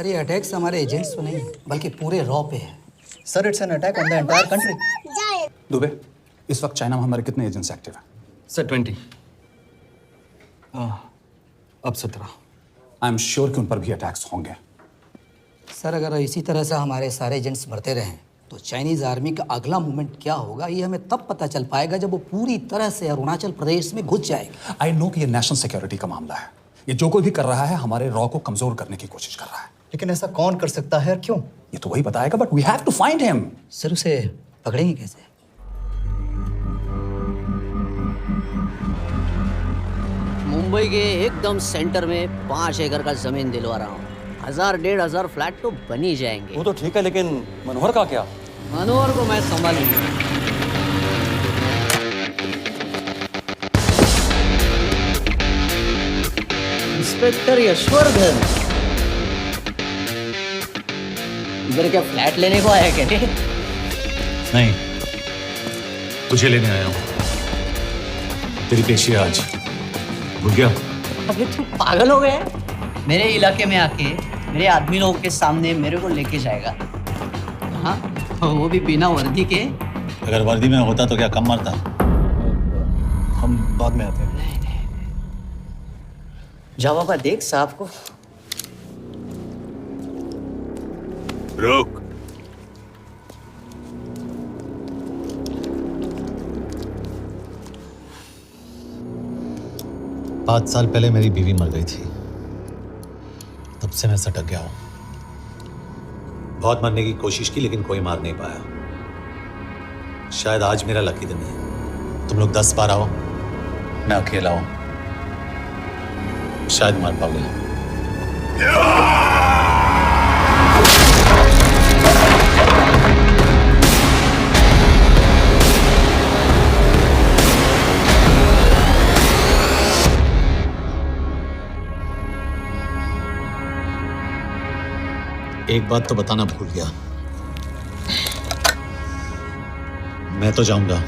Sir ये attacks हमारे agents पे नहीं है बल्कि पूरे रॉ पे है। Sir it's an attack on the entire country. Dubey, इस वक्त चाइना में हमारे कितने एजेंट्स एक्टिव हैं? सर 20। अब 17। आई एम श्योर कि उन पर भी अटैक्स होंगे। सर अगर इसी तरह से हमारे सारे एजेंट्स मरते रहें तो चाइनीज आर्मी का अगला मूवमेंट क्या होगा ये हमें तब पता चल पाएगा जब वो पूरी तरह से अरुणाचल प्रदेश में घुस जाएगा। आई नो कि ये नेशनल सिक्योरिटी का मामला है। ये जो कोई भी कर रहा है हमारे रॉ को कमजोर करने की कोशिश कर रहा है। लेकिन ऐसा कौन कर सकता है और क्यों? ये तो वही बताएगा, but we have to find him. Sir उसे पकड़ेंगे कैसे? मुंबई के एकदम सेंटर में 5 एकड़ का जमीन दिलवा रहा हूँ। 1000-1500 फ्लैट तो बन ही जाएंगे। वो तो ठीक है, लेकिन मनोहर का क्या? मनोहर को मैं संभालूंगा। इंस्पेक्टर यशवर्धन, इधर क्या फ्लैट लेने को आया क्या? नहीं, तुझे लेने आया हूँ। तेरी पेशी है आज, भूल गया? अबे तू पागल हो गया है? मेरे इलाके में आके मेरे आदमी लोगों के सामने मेरे को लेके जाएगा? हाँ, वो भी बिना वर्दी के। अगर वर्दी में होता तो क्या कम मरता? हम बाद में आते हैं। जा बाबा, देख साहब को। रुक। पाँच साल पहले मेरी बीवी मर गई थी, तब से मैं सटक गया हूं। बहुत मरने की कोशिश की लेकिन कोई मार नहीं पाया। शायद आज मेरा लकी दिन है। तुम लोग 10 बार आओ, मैं अकेला हूं, शायद मार पाओगे। एक बात तो बताना भूल गया, मैं तो जाऊंगा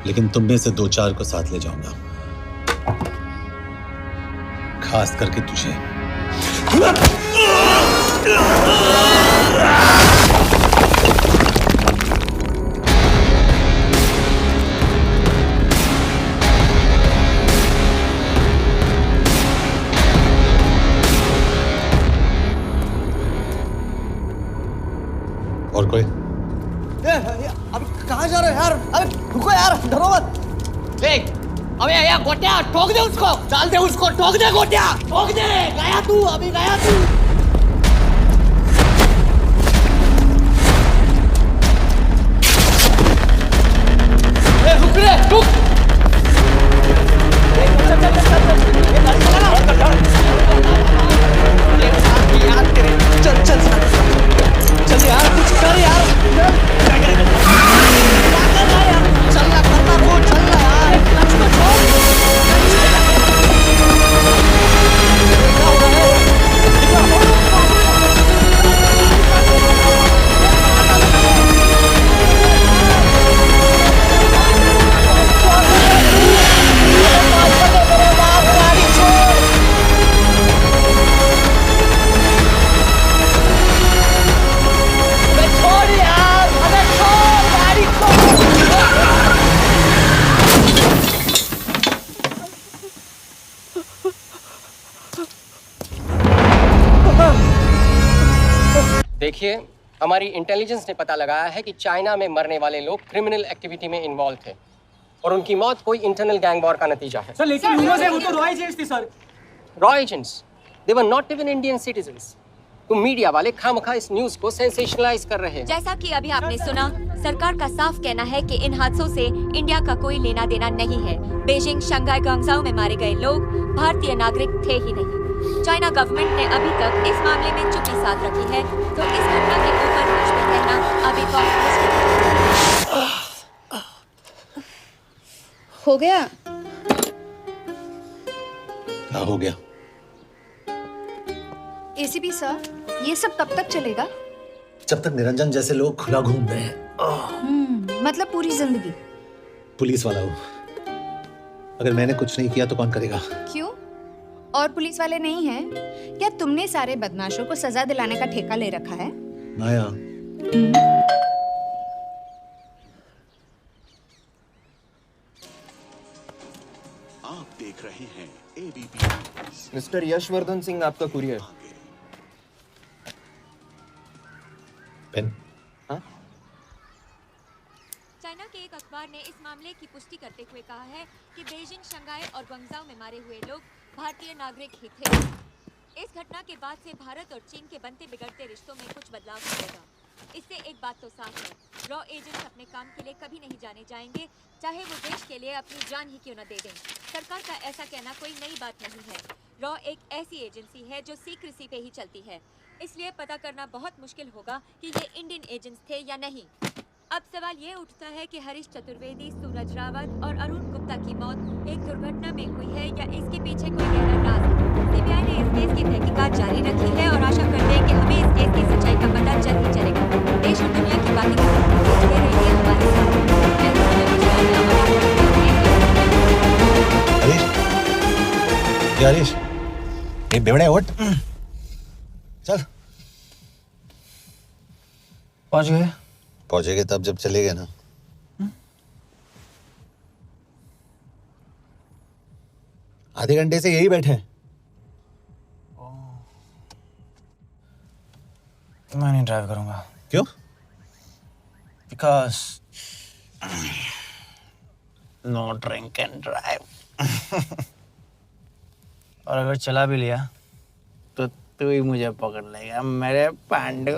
लेकिन तुम में से 2-4 को साथ ले जाऊंगा, खास करके तुझे। और कोई? अभी कहाँ जा रहे हो यार? अबे रुको यार, डरो मत। देख, अबे यार गोटिया, ठोक दे उसको, डाल दे उसको, ठोक दे गोटिया, ठोक दे। गया तू, अभी गया तू। रुक रे, रुक। चल चल चल यार, कुछ कर यार। चलना करना वो, चलना यार। देखिए, हमारी इंटेलिजेंस ने पता लगाया है कि चाइना में मरने वाले लोग क्रिमिनल एक्टिविटी में इन्वॉल्व थे और उनकी मौत कोई इंटरनल गैंग वॉर का नतीजा है। सर लेकिन न्यूज़ है, वो तो रॉ एजेंट्स थे sir. Raw agents, they were not even Indian citizens. तुम मीडिया वाले खामखा इस न्यूज को सेंसेशनलाइज कर रहे हैं। जैसा कि अभी आपने सुना, सरकार का साफ कहना है कि इन हादसों से इंडिया का कोई लेना देना नहीं है। बीजिंग, शंघाई, ग्वांगझाओ में मारे गए लोग भारतीय नागरिक थे ही नहीं। चाइना गवर्नमेंट ने अभी तक इस मामले में चुप्पी साध रखी है, तो इस घटना के ऊपर कुछ भी कहना अभी बहुत मुश्किल हो गया। क्या हो गया? एसीपी सर, ये सब तब तक चलेगा जब तक निरंजन जैसे लोग खुला घूम रहे हैं। मतलब पूरी जिंदगी? पुलिस वाला हो, अगर मैंने कुछ नहीं किया तो कौन करेगा? क्यों? और पुलिस वाले नहीं हैं? क्या तुमने सारे बदमाशों को सजा दिलाने का ठेका ले रखा है? माया, आप देख रहे हैं एबीपी। मिस्टर यशवर्धन सिंह आपका कुरियर। पेन। चाइना के एक अखबार ने इस मामले की पुष्टि करते हुए कहा है कि बीजिंग, शंघाई और ग्वांगझाओ में मारे हुए लोग भारतीय नागरिक ही थे। इस घटना के बाद से भारत और चीन के बनते बिगड़ते रिश्तों में कुछ बदलाव आएगा। इससे एक बात तो साफ है, रॉ एजेंट्स अपने काम के लिए कभी नहीं जाने जाएंगे, चाहे वो देश के लिए अपनी जान ही क्यों न दे दें। सरकार का ऐसा कहना कोई नई बात नहीं है। रॉ एक ऐसी एजेंसी है जो सीक्रेसी पे ही चलती है, इसलिए पता करना बहुत मुश्किल होगा कि ये इंडियन एजेंट्स थे या नहीं। अब सवाल ये उठता है कि हरीश चतुर्वेदी, सूरज रावत और अरुण गुप्ता की मौत एक दुर्घटना में हुई है या इसके पीछे कोई गहरा राज है। सीबीआई ने इस केस की तहकीकात जारी रखी है और आशा करते हैं कि हमें इस केस की सच्चाई का पता जल्द ही चलेगा। देश और दुनिया की बातें जुड़े रहिए हमारे साथ। हरीश, ये बेवड़े उठ, चल। पहुंचेंगे तब जब चलेंगे ना। आधे घंटे से यही बैठे हैं। मैं नहीं ड्राइव करूंगा। क्यों? Because no drink and drive. और अगर चला भी लिया तो तू ही मुझे पकड़ लेगा, मेरे पांडु।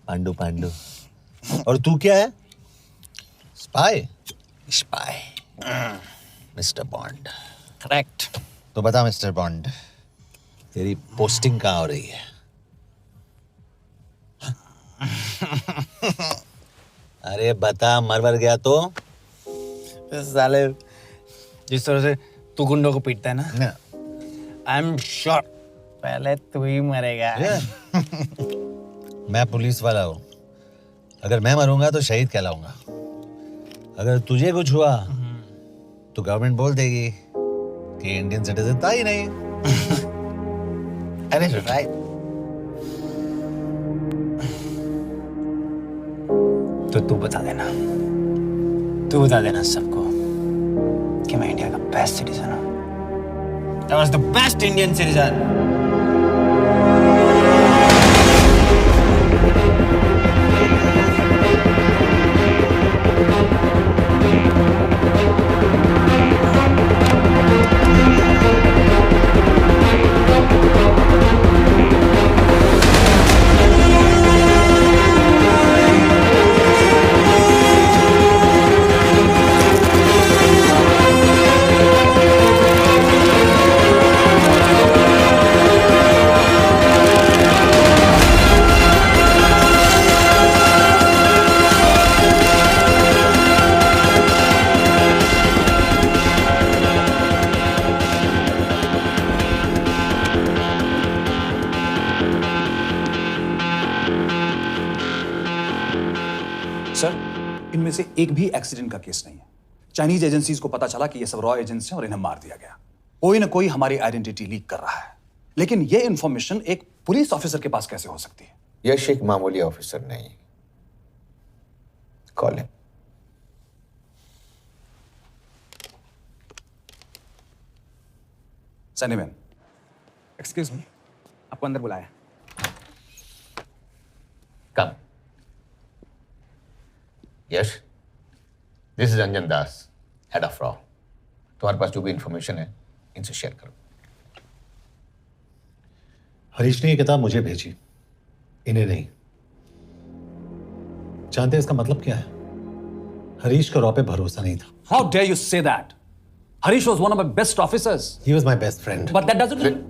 पांडु पांडु। और तू क्या है? Spy? Spy. Mister bond. Correct. तो बता मिस्टर बॉन्ड, तेरी पोस्टिंग कहाँ हो रही है? अरे बता, मर गया तो? साले जिस तरह से तू गुंडों को पीटता है ना, आई एम श्योर पहले तू ही मरेगा। मैं पुलिस वाला हूँ, अगर मैं मरूंगा तो शहीद कहलाऊंगा। अगर तुझे कुछ हुआ तो गवर्नमेंट बोल देगी कि इंडियन सिटीजन था ही नहीं। अरे राइट। तो तू बता देना सबको कि मैं इंडिया का बेस्ट सिटीजन हूँ। I was the best Indian citizen. Sir, इनमें से एक भी एक्सीडेंट का केस नहीं है। चाइनीज एजेंसीज को पता चला कि ये सब रॉ एजेंट्स हैं और इन्हें मार दिया गया। कोई ना कोई हमारी आइडेंटिटी लीक कर रहा है, लेकिन ये इंफॉर्मेशन एक पुलिस ऑफिसर के पास कैसे हो सकती है? यश एक मामूली ऑफिसर नहीं। Call him. सनीमैन, एक्सक्यूज मी, आपको अंदर बुलाया। Come. Yash, this is Anjan Das, head of रॉ। तुम्हारे पास जो भी इंफॉर्मेशन है इनसे शेयर करो। हरीश ने ये किताब मुझे भेजी, इन्हें नहीं। जानते हैं इसका मतलब क्या है? हरीश का रॉ पे भरोसा नहीं था। How dare you say that? Harish was one of my best officers. He was my best friend. But that doesn't mean...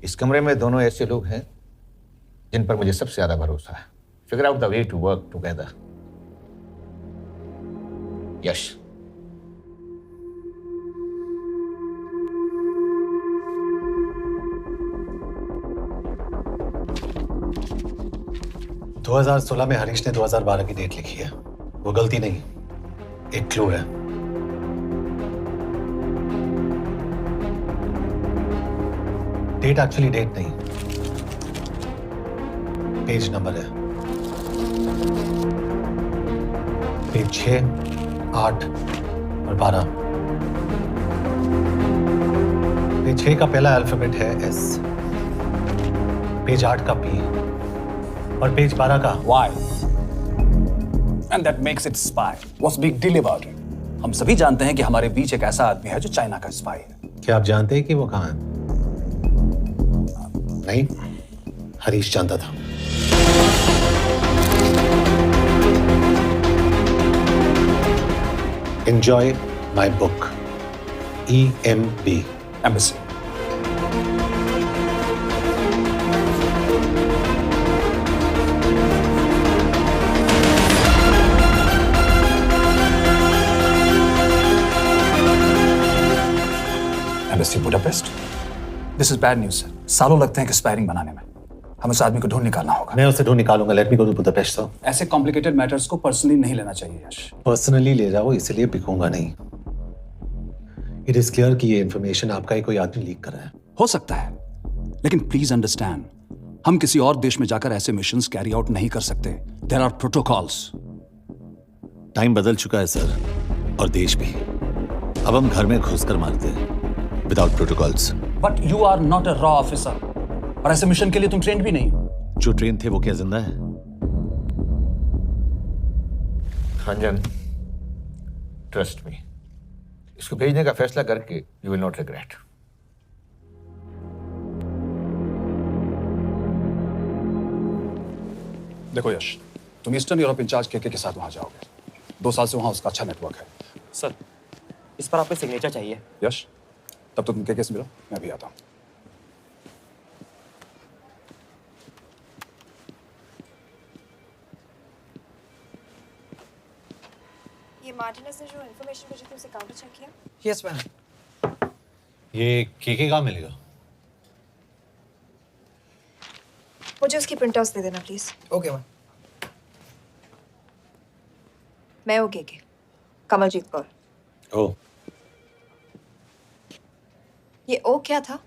इस कमरे में दोनों ऐसे लोग हैं जिन पर मुझे सबसे ज्यादा भरोसा है। Figure out the way to work together. Yash, दो 2016 में हरीश ने 2012 की डेट लिखी है। वो गलती नहीं, एक क्लू है। डेट एक्चुअली डेट नहीं, पेज नंबर है। पेज 6, 8 और 12। पेज 6 का पहला अल्फाबेट है S, पेज 8 का P और पेज 12 का Why? And that makes it spy. What's big deal about it? हम सभी जानते हैं कि हमारे बीच एक ऐसा आदमी है जो चाइना का स्पाई है। क्या आप जानते हैं कि वो कहाँ है? नहीं, हरीश जानता था। Enjoy my book. EMB. Embassy. Embassy Budapest. This is bad news, sir. सालों लगते हैं एक्सपायरिंग बनाने में। हमें उस आदमी को ढूंढ निकालना होगा। मैं उसे ढूंढ निकालूंगा। Let me go to Budapest sir. ऐसे कॉम्प्लिकेटेड मैटर्स को पर्सनली नहीं लेना चाहिए यश। पर्सनली ले जाओ, इसलिए बिकूंगा नहीं। इट इज क्लियर कि ये इंफॉर्मेशन आपका ही कोई आदमी लीक कर रहा है। हो सकता है, लेकिन प्लीज अंडरस्टैंड, हम किसी और देश में जाकर ऐसे मिशंस कैरी आउट नहीं कर सकते। There are protocols. टाइम बदल चुका है सर, और देश भी। अब हम घर में घुसकर मारते हैं without protocols. But you are not a रॉ ऑफिसर, और ऐसे मिशन के लिए तुम ट्रेंड भी नहीं हो। जो ट्रेन थे वो क्या जिंदा है? रंजन, ट्रस्ट मी, इसको भेजने का फैसला करके यू विल नॉट रिग्रेट। देखो यश, तुम ईस्टर्न यूरोप इंचार्ज केके के साथ वहां जाओगे। 2 साल से वहां उसका अच्छा नेटवर्क है। सर, इस पर आपका सिग्नेचर चाहिए। यश, तब तो तुम केके से मिलो, मैं भी आता हूं। ये मार्टिनेस ने जो इन्फॉर्मेशन भेजी थी उसे काउंटर चेक किया? Yes ma'am. ये केके कहाँ मिलेगा? मुझे उसकी प्रिंटआउट्स दे देना प्लीज। Okay ma'am. मैं हूँ केके, कमलजीत कौर। ओ, ये ओ क्या था?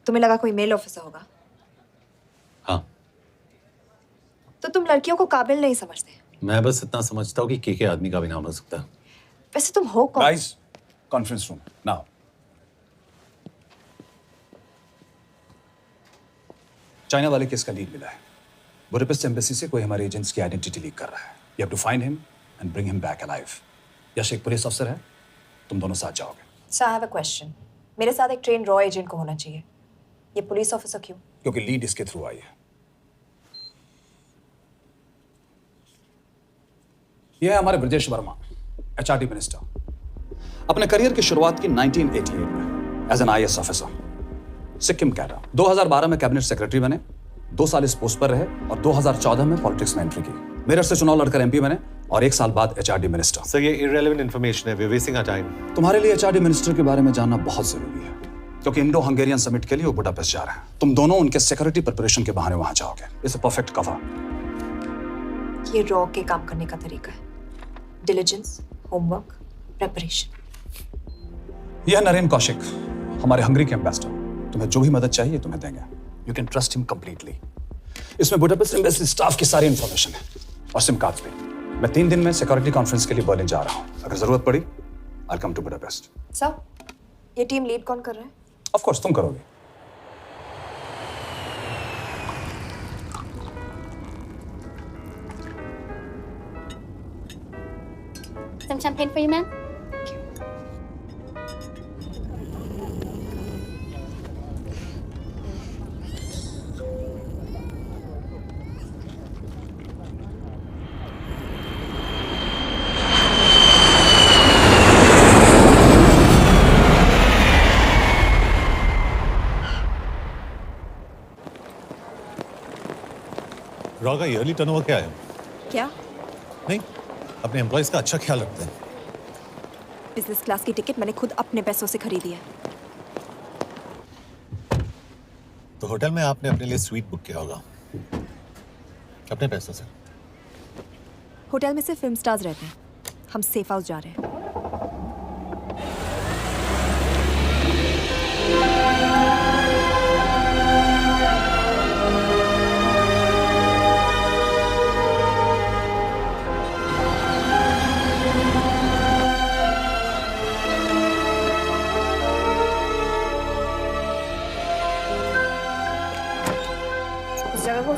तुम्हें लगा कोई मेल ऑफिसर होगा? हाँ। तो तुम लड़कियों को काबिल नहीं समझते? मैं बस इतना समझता हूँ कि केके आदमी का भी नाम हो सकता है। वैसे तुम हो कौन? Guys, conference room now. China वाले केस का लीड मिला है। बुडापेस्ट एम्बेसी से कोई हमारे एजेंट्स की आइडेंटिटी लीक कर रहा है। You have to find him and bring him back alive. Yash एक पुलिस अफसर है, तुम दोनों साथ जाओगे। Sir, I have a question. मेरे साथ एक ट्रेन रॉ एजेंट को होना चाहिए। ये पुलिस ऑफिसर क्यों? क्योंकि लीड इसके थ्रू आई है। यह है हमारे ब्रजेश वर्मा, एचआरडी मिनिस्टर। अपने करियर की शुरुआत की 1988 में as an IAS officer, Sikkim cadre. 2012 में कैबिनेट सेक्रेटरी बने, 2 साल इस पोस्ट पर रहे और 2014 में पॉलिटिक्स में एंट्री की। मेरठ से चुनाव लड़कर एमपी बने और 1 साल बाद एचआरडी मिनिस्टर। सर, ये इररिलेवेंट इंफॉर्मेशन है, we are wasting our time. तुम्हारे लिए एचआरडी मिनिस्टर के बारे में जानना बहुत जरूरी है, क्योंकि इंडो हंगेरियन समिट के लिए वो बुडापेस्ट जा रहे हैं। तुम दोनों उनके सिक्योरिटी प्रिपरेशन के बहाने वहां जाओगे। It's a perfect cover. ये रॉ के काम करने का तरीका है। Diligence, homework, preparation. यह नरेन कौशिक, हमारे हंगरी के एम्बेसडर। तुम्हें जो भी मदद चाहिए तुम्हें देंगे। You can trust him completely. इसमें बुडापेस्ट एम्बेसी स्टाफ की सारी इंफॉर्मेशन है और सिम कार्ड्स भी। मैं 3 दिन में सिक्योरिटी कॉन्फ्रेंस के लिए बर्लिन जा रहा हूँ। अगर जरूरत पड़ी, आई कम टू बुडापेस्ट। सर, ये टीम लीड कौन कर रहा है? ऑफ कोर्स तुम करोगे। Some champagne for you, ma'am? Raw का ईयरली टर्नओवर क्या है? क्या? नहीं, अपने एम्प्लॉइज का अच्छा ख्याल रखते हैं। बिजनेस क्लास की टिकट मैंने खुद अपने पैसों से खरीदी है। तो होटल में आपने अपने लिए स्वीट बुक किया होगा अपने पैसों से। होटल में सिर्फ फिल्म स्टार्स रहते हैं। हम सेफ हाउस जा रहे हैं।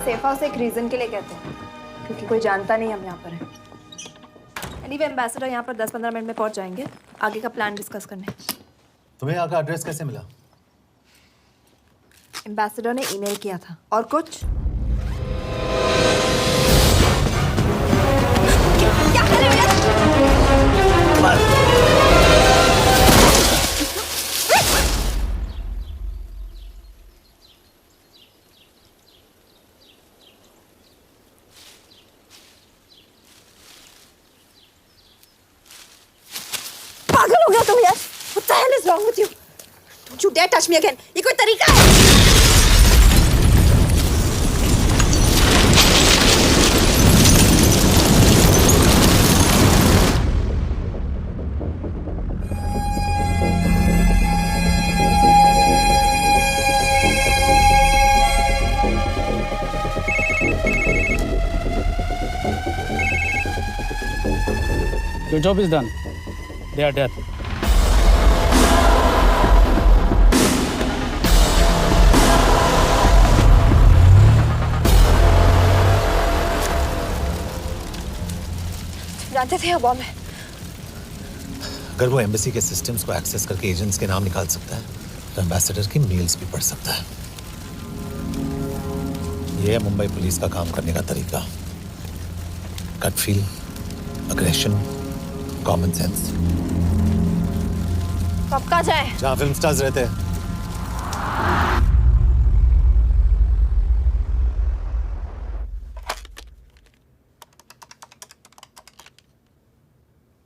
सेफ हाउस एक रीजन के लिए कहते हैं, क्योंकि कोई जानता नहीं हम यहाँ पर हैं। एनीवे एम्बेसडर यहाँ पर 10-15 मिनट में पहुँच जाएंगे आगे का प्लान डिस्कस करने। तुम्हें यहाँ का एड्रेस कैसे मिला? एम्बेसडर ने ईमेल किया था। और कुछ? क्या कर रहे हो? पागल हो गया तुम यार? What the hell is wrong with you? Don't you dare touch me again. ये कोई तरीका है? Your job is done. They are dead. जानते थे बॉम्ब है। अगर वो एम्बेसी के सिस्टम्स को एक्सेस करके एजेंट्स के नाम निकाल सकता है तो एम्बेसडर की मेल्स भी पढ़ सकता है। ये है मुंबई पुलिस का काम करने का तरीका। Gut feel, aggression, common sense. कब कहाँ जाए? जहाँ फिल्म स्टार्स रहते हैं।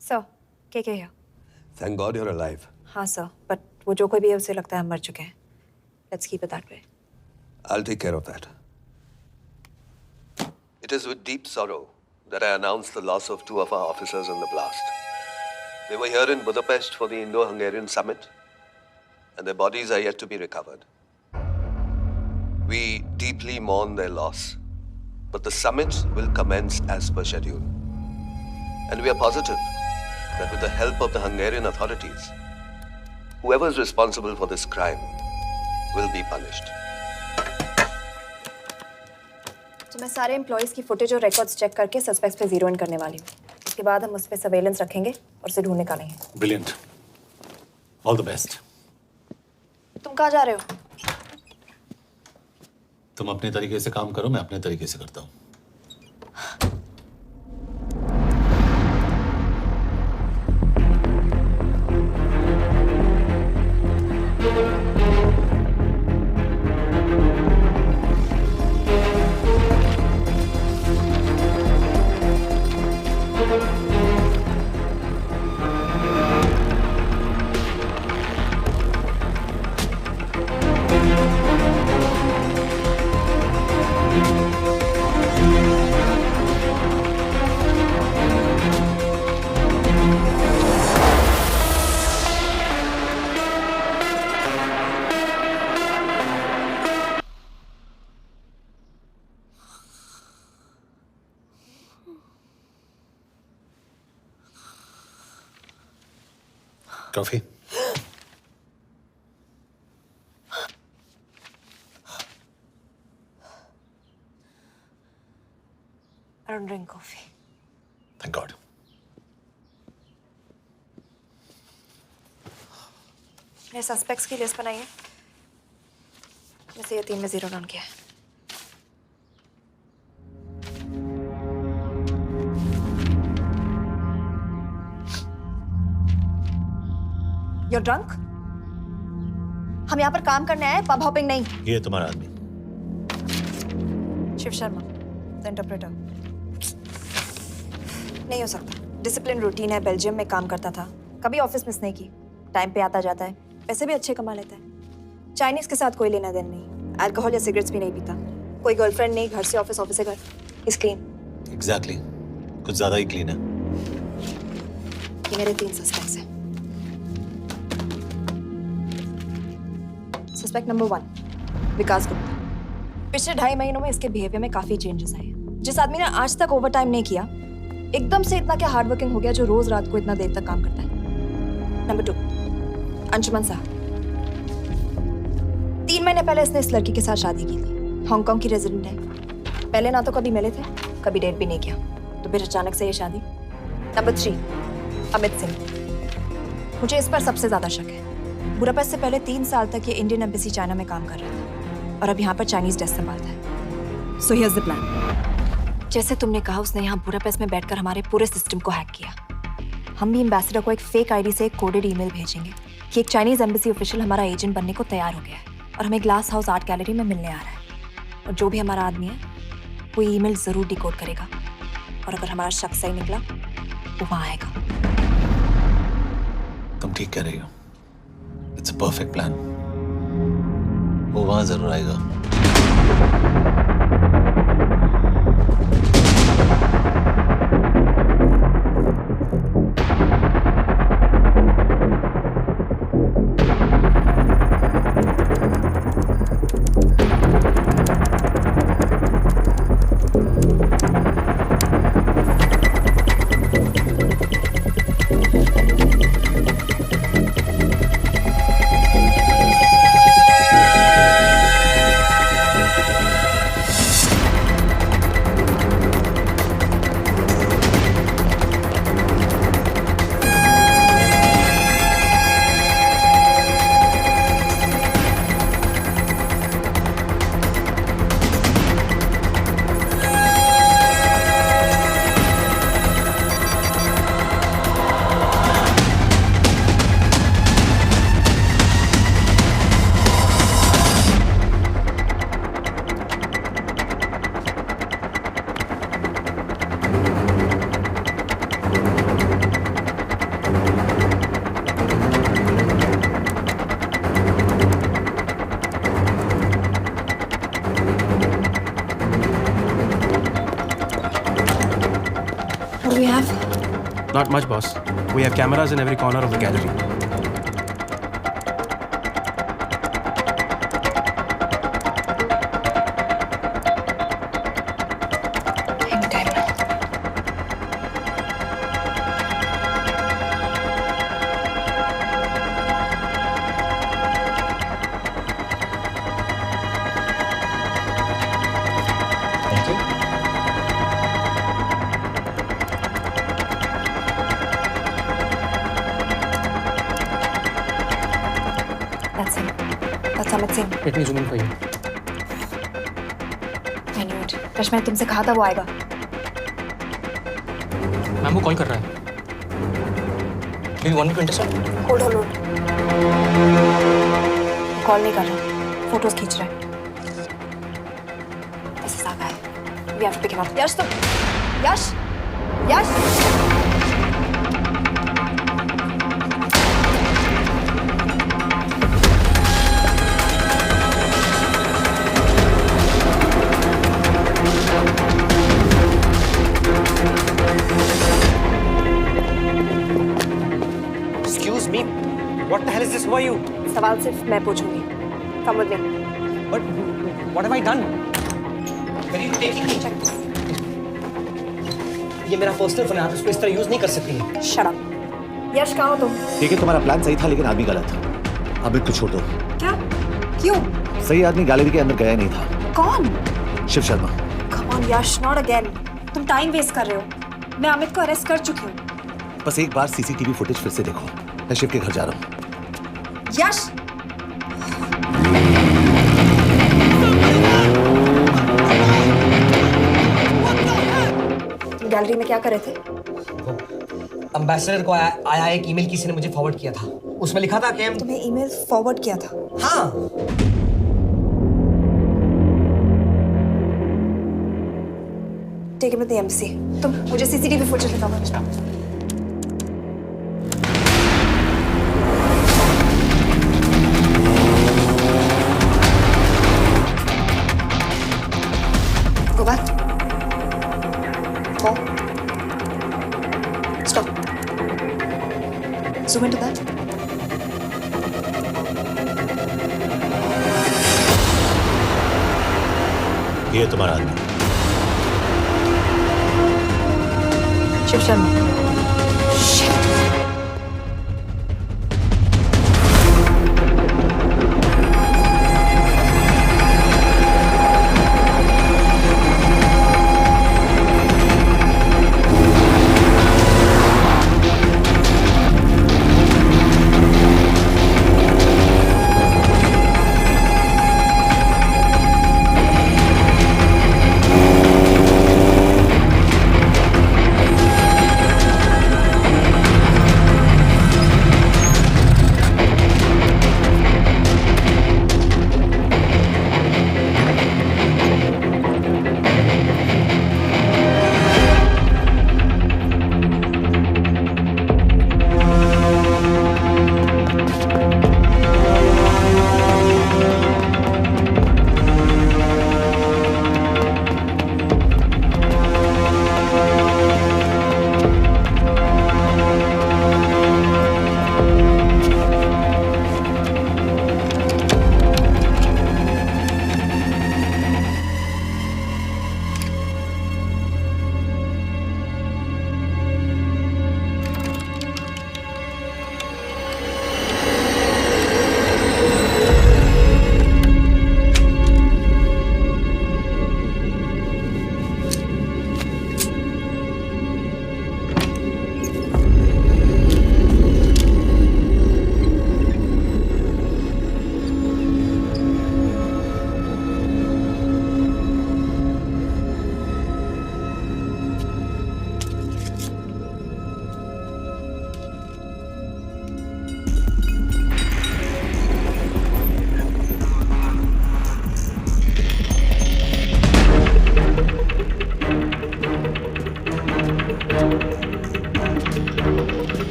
सर, क्या है? Thank God you're alive. हाँ सर, बट वो जो कोई भी है उसे लगता है हम मर चुके हैं। Let's keep it that way. I'll take care of that. It is with deep sorrow that I announce the loss of 2 of our officers in the blast. They were here in Budapest for the Indo-Hungarian summit, and their bodies are yet to be recovered. We deeply mourn their loss, but the summit will commence as per schedule. And we are positive that with the help of the Hungarian authorities, whoever is responsible for this crime will be punished. तो मैं सारे employees की footage और records check करके suspects पे zero in करने वाली हूँ। उसके बाद हम उस पर सर्वेलेंस रखेंगे और उसे ढूंढ निकालेंगे। Brilliant, all the best. तुम कहाँ जा रहे हो? तुम अपने तरीके से काम करो, मैं अपने तरीके से करता हूँ। Coffee? I don't drink coffee. Thank God. मैंने सस्पेक्ट्स की लिस्ट बनाई है। वैसे ये 3 में जीरो डाउन किया है। You're drunk? हम यहाँ पर काम करने आए, पब हॉपिंग नहीं। ये तुम्हारा आदमी। Shiv Sharma, the interpreter. नहीं हो सकता। डिसिप्लिन रूटीन है, बेल्जियम में काम करता था, कभी ऑफिस मिस नहीं की, टाइम पे आता जाता है, पैसे भी अच्छे कमा लेता है। चाइनीज के साथ कोई लेना देना नहीं, अल्कोहल या सिगरेट्स भी नहीं पीता, कोई गर्लफ्रेंड नहीं, घर से ऑफिस, ऑफिस से घर। Is clean. एग्जैक्टली, कुछ ज्यादा ही क्लीन है। ये मेरे 3 सस्पेक्ट्स हैं। सस्पेक्ट नंबर 1, विकास गुप्ता। पिछले 2.5 महीनों में इसके बिहेवियर में काफी चेंजेस आए। जिस आदमी ने आज तक ओवर टाइम नहीं किया, एकदम से इतना क्या हार्ड वर्किंग हो गया जो रोज रात को इतना देर तक काम करता है। नंबर 2, अंशुमन साहब। 3 महीने पहले इसने इस लड़की के साथ शादी की थी। हांगकांग की रेजिडेंट है, पहले ना तो कभी मिले थे, कभी डेट भी नहीं किया, तो फिर अचानक से ये शादी। नंबर 3, अमित सिंह। मुझे इस पर सबसे ज्यादा शक है। बुडापेस्ट से पहले 3 साल तक ये इंडियन एम्बेसी चाइना में काम कर रहा था और अब यहाँ पर चाइनीज डेस्क संभालता है। So here's the plan. जैसे तुमने कहा, उसने यहाँ बुडापेस्ट में बैठकर हमारे पूरे सिस्टम को हैक किया। हम भी एम्बेसडर को एक फेक आईडी से एक कोडेड ईमेल भेजेंगे कि एक चाइनीज एम्बेसी ऑफिशियल हमारा एजेंट बनने को तैयार हो गया है और हमें ग्लास हाउस आर्ट गैलरी में मिलने आ रहा है। और जो भी हमारा आदमी है वो ईमेल जरूर डिकोड करेगा और अगर हमारा शक सही निकला वो वहां आएगा। तुम ठीक कह रही हो। It's a perfect plan. वो वहां जरूर आएगा। Not much, boss. We have cameras in every corner of the gallery. That's Amit Singh. Let me zoom in for you. I knew it. Rush, मैंने तुमसे कहा था वो आएगा। मैम वो कॉल कर रहा है। Do you want me to intercept? Hold. Call नहीं कर रहा, फोटोज खींच रहा है। This is our guy. We have to pick him up. यश तुम, यश। What the hell is this? Who are you? सवाल सिर्फ मैं पूछूंगी। Come with me. But what have I done? Where are you taking me? Check this. ये मेरा personal phone है, आप इसको इस तरह यूज नहीं कर सकती हैं। Shut up. यश कहाँ हो तुम? ठीक है, तुम्हारा प्लान सही था लेकिन आदमी गलत था। अमित को छोड़ दो। क्या? क्यों? सही आदमी गैलरी के अंदर गया नहीं था। कौन? Shiv Sharma. Come on Yash, not again. तुम टाइम वेस्ट कर रहे हो। मैं अमित को अरेस्ट कर चुकी हूँ। बस एक बार सीसीटीवी फुटेज फिर से देखो। मैं शिव के घर जा रहा हूँ। यश! तुम गैलरी में क्या कर रहे थे? एम्बेसडर को आया एक ईमेल किसी ने मुझे फॉरवर्ड किया था। उसमें लिखा था कि तुम्हें ईमेल फॉरवर्ड किया था? हाँ। Take him to the embassy. तुम मुझे सीसीटीवी फुटेज दिखाओ। Go back. Go. Stop. Zoom into that. ये तुम्हारा आदमी। शिव शर्मा।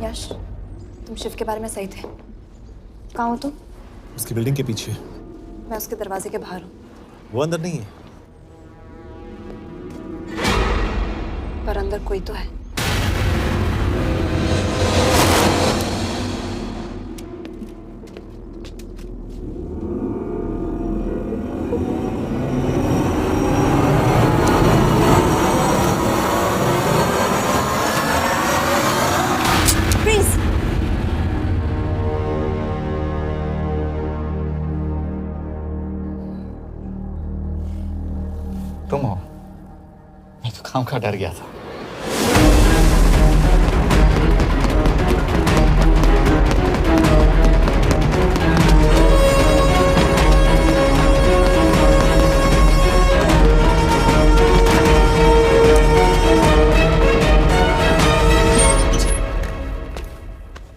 यश, तुम शिव के बारे में सही थे। कहाँ हो तुम? उसकी बिल्डिंग के पीछे। मैं उसके दरवाजे के बाहर हूँ। वो अंदर नहीं है। पर अंदर कोई तो है। तुम हो? मैं तो काम का डर गया था।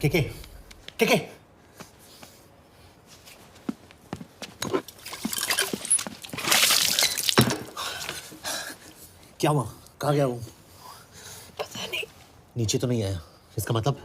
के क्या हुआ? कहाँ गया वो? पता नहीं। नीचे तो नहीं आया, इसका मतलब?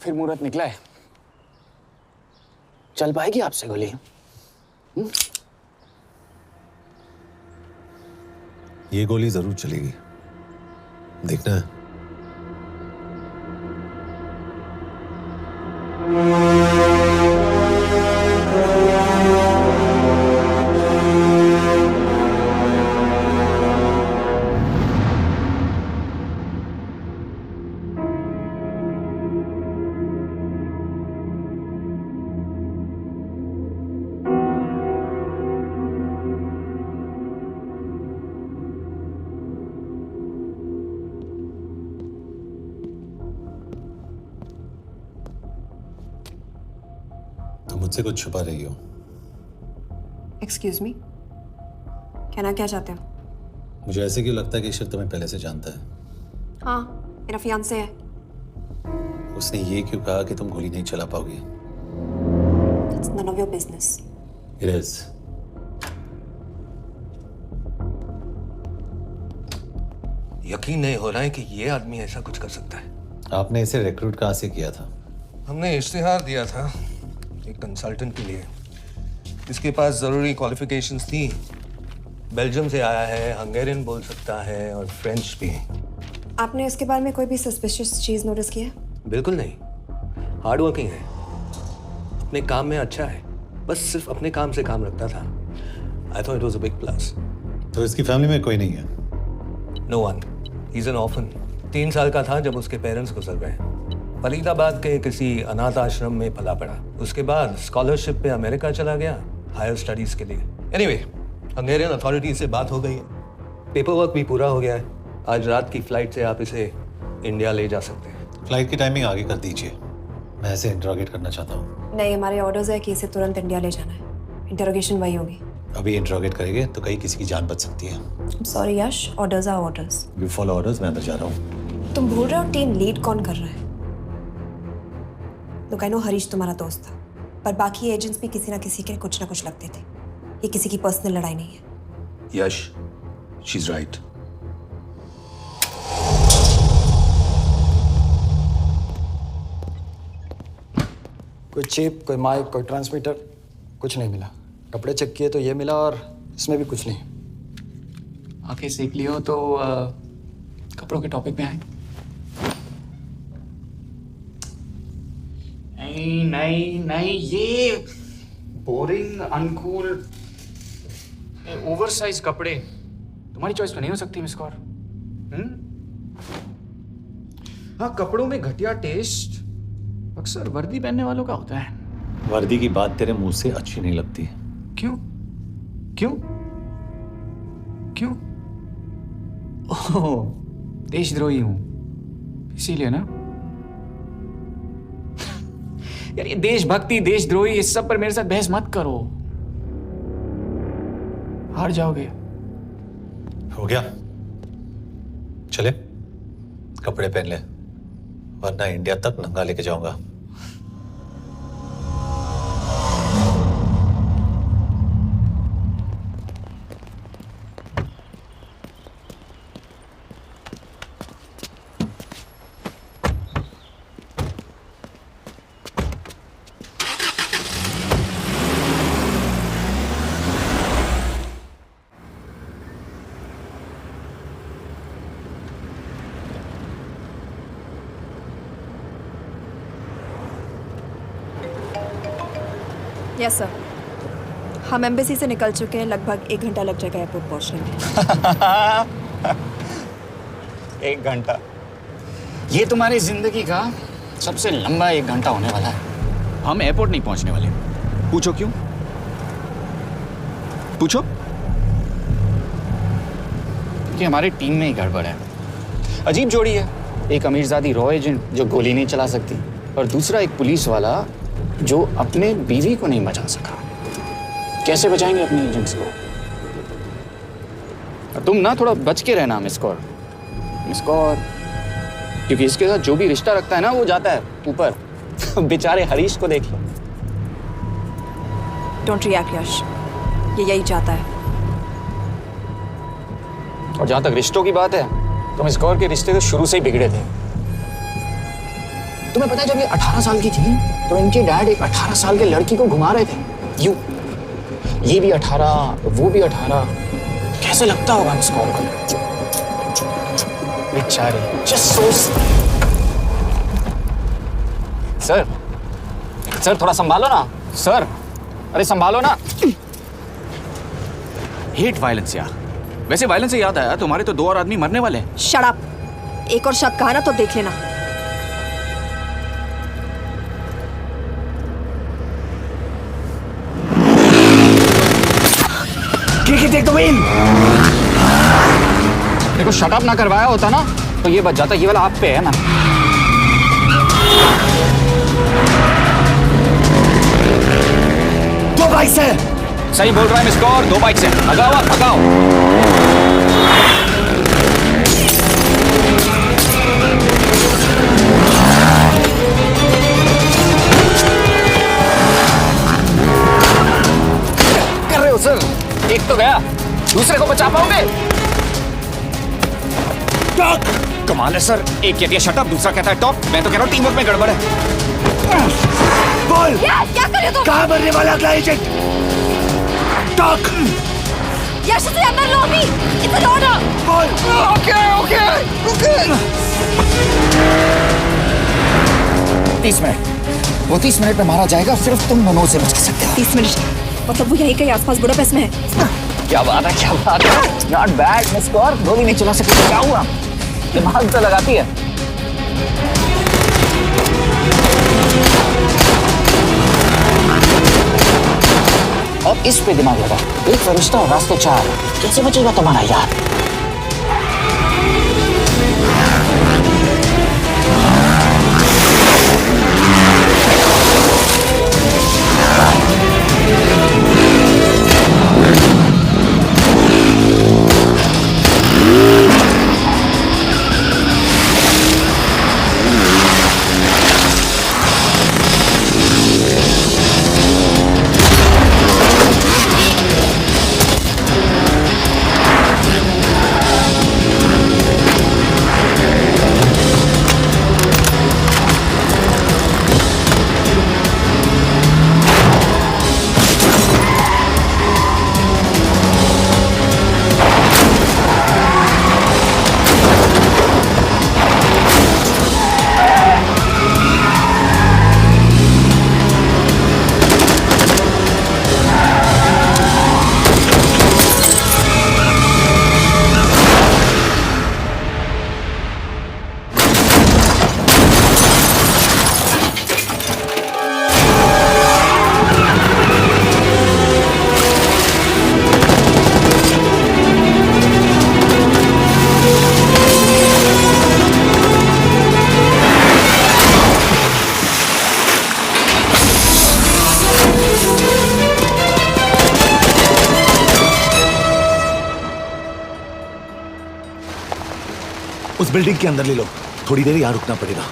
फिर मुहूर्त निकला है। चल पाएगी आपसे गोली? ये गोली जरूर चलेगी, देखना है। मुझसे कुछ छुपा रही हो। एक्सक्यूज मी, कहना क्या चाहते हो? मुझे ऐसे क्यों लगता है कि शिव तुम्हें पहले से जानता है? हाँ, मेरा फियांसे है। उसने ये क्यों कहा कि तुम गोली नहीं चला पाओगी? It's none of your business. It is. यकीन नहीं हो रहा है कि ये आदमी ऐसा कुछ कर सकता है। आपने इसे रिक्रूट कहाँ से किया था? हमने इश्तिहार दिया था एक कंसल्टेंट के लिए। इसके पास ज़रूरी क्वालिफिकेशंस थी। बेल्जियम से आया है, हंगेरियन बोल सकता है और फ्रेंच भी। आपने इसके बारे में कोई भी सस्पिशियस चीज नोटिस की है? बिल्कुल नहीं, हार्ड वर्किंग है, अपने काम में अच्छा है, बस सिर्फ अपने काम से काम रखता था। I thought it was a big plus. तो इसकी फैमिली में कोई नहीं है? No one, he is an orphan. 3 साल का था जब उसके पेरेंट्स गुजर गए। फरीदाबाद के किसी अनाथ आश्रम में पला पड़ा। उसके बाद स्कॉलरशिप पे अमेरिका चला गया हायर स्टडीज के लिए। एनीवे, हंगेरियन अथॉरिटी से बात हो गई है, पेपर वर्क भी पूरा हो गया है। आज रात की फ्लाइट से आप इसे इंडिया ले जा सकते हैं। फ्लाइट की टाइमिंग आगे कर दीजिए, मैं इसे इंटरोगेट करना चाहता हूँ। नहीं, हमारे ऑर्डर्स है कि इसे तुरंत इंडिया ले जाना है। इंटरोगेशन वही होगी। अभी इंटरोगेट करेंगे तो कहीं किसी की जान बच सकती है। Sorry Yash, orders are orders. You follow orders, मैं अंदर जा रहा हूँ। तुम भूल रहे हो टीम लीड कौन कर रहा है? लोग, आई नो हरीश तुम्हारा दोस्त था, पर बाकी एजेंट्स भी किसी ना किसी के कुछ ना कुछ लगते थे। ये किसी की पर्सनल लड़ाई नहीं है। यश, शी इज राइट। कोई चिप, कोई माइक, कोई ट्रांसमीटर, कुछ नहीं मिला। कपड़े चेक किए तो ये मिला और इसमें भी कुछ नहीं। आके सीख लियो तो कपड़ों के टॉपिक पे आए। नहीं नहीं नहीं, ये बोरिंग, अनकूल, ओवरसाइज कपड़े तुम्हारी चॉइस पे नहीं हो सकती मिस कौर। हाँ, कपड़ों में घटिया टेस्ट अक्सर वर्दी पहनने वालों का होता है। वर्दी की बात तेरे मुंह से अच्छी नहीं लगती। क्यों क्यों क्यों? ओह, देशद्रोही हूं इसीलिए ना। यार, ये देशभक्ति, देशद्रोही, इस सब पर मेरे साथ बहस मत करो, हार जाओगे। हो गया, चले कपड़े पहन ले, वरना इंडिया तक नंगा लेके जाऊंगा। यस सर, हम एम्बेसी से निकल चुके हैं। लगभग 1 घंटा लग जाएगा एयरपोर्ट पहुंचने में। 1 घंटा? ये तुम्हारी जिंदगी का सबसे लंबा 1 घंटा होने वाला है। हम एयरपोर्ट नहीं पहुंचने वाले। पूछो क्यों? पूछो। कि हमारी टीम में ही गड़बड़ है। अजीब जोड़ी है, एक अमीरजादी रॉ एजेंट जो गोली नहीं चला सकती, और दूसरा एक पुलिस वाला जो अपने बीवी को नहीं बचा सका। कैसे बचाएंगे अपने एजेंट्स को? और तुम ना थोड़ा बच के रहना मिस कौर, क्योंकि इसके साथ जो भी रिश्ता रखता है ना वो जाता है ऊपर। बेचारे हरीश को देख लो। डोंट रिएक्ट यश, ये यही चाहता है। और जहां तक रिश्तों की बात है, तो मिस कौर के रिश्ते तो शुरू से ही बिगड़े थे। तुम्हें पता है जब ये 18 साल की थी तो इनके डैड एक 18 साल के लड़की को घुमा रहे थे यू। ये भी 18, वो भी 18। कैसे लगता होगा मिस कॉल को? बेचारे, जस्ट सो। सर थोड़ा संभालो ना सर। अरे संभालो ना। हेट वायलेंस यार। वैसे वायलेंस से याद आया, तुम्हारे तो 2 और आदमी मरने वाले हैं। Shut up. एक और शब्द कहा ना तो देख लेना। Take the wheel. देखो शट अप ना करवाया होता ना तो ये बच जाता। ये वाला आप पे है ना। दो बाइक से। सही बोल रहा है मिस्टर कौर, 2 बाइक से। भगाओ आप, भगाओ। कर रहे हो सर? एक तो गया, दूसरे को बचा पाओगे? कमाल है सर। एक कहती है शट अप, दूसरा कहता है टॉप। मैं तो कह रहा हूँ टीम वर्क में गड़बड़ है। बोल क्या कर रहे हो तुम? कहाँ मरने वाला अगला एजेंट? टॉक। यश से अंदर लो अभी। It's an order. बोल। ओके। 30 मिनट। वो 30 मिनट में मारा जाएगा। सिर्फ तुम दोनों से बच सकते हो। 30 मिनट मतलब वो यहीं कहीं आसपास बुडापेस्ट में है। क्या बात है, क्या बात है। Not bad miss Kaur. गोली नहीं चला सकती तो क्या हुआ? दिमाग तो लगाती है। और इस पे दिमाग लगा। एक फरिश्ता और रास्ते 4। कैसे बचेगा तुम्हारा यार? उस बिल्डिंग के अंदर ले लो। थोड़ी देर यहाँ रुकना पड़ेगा।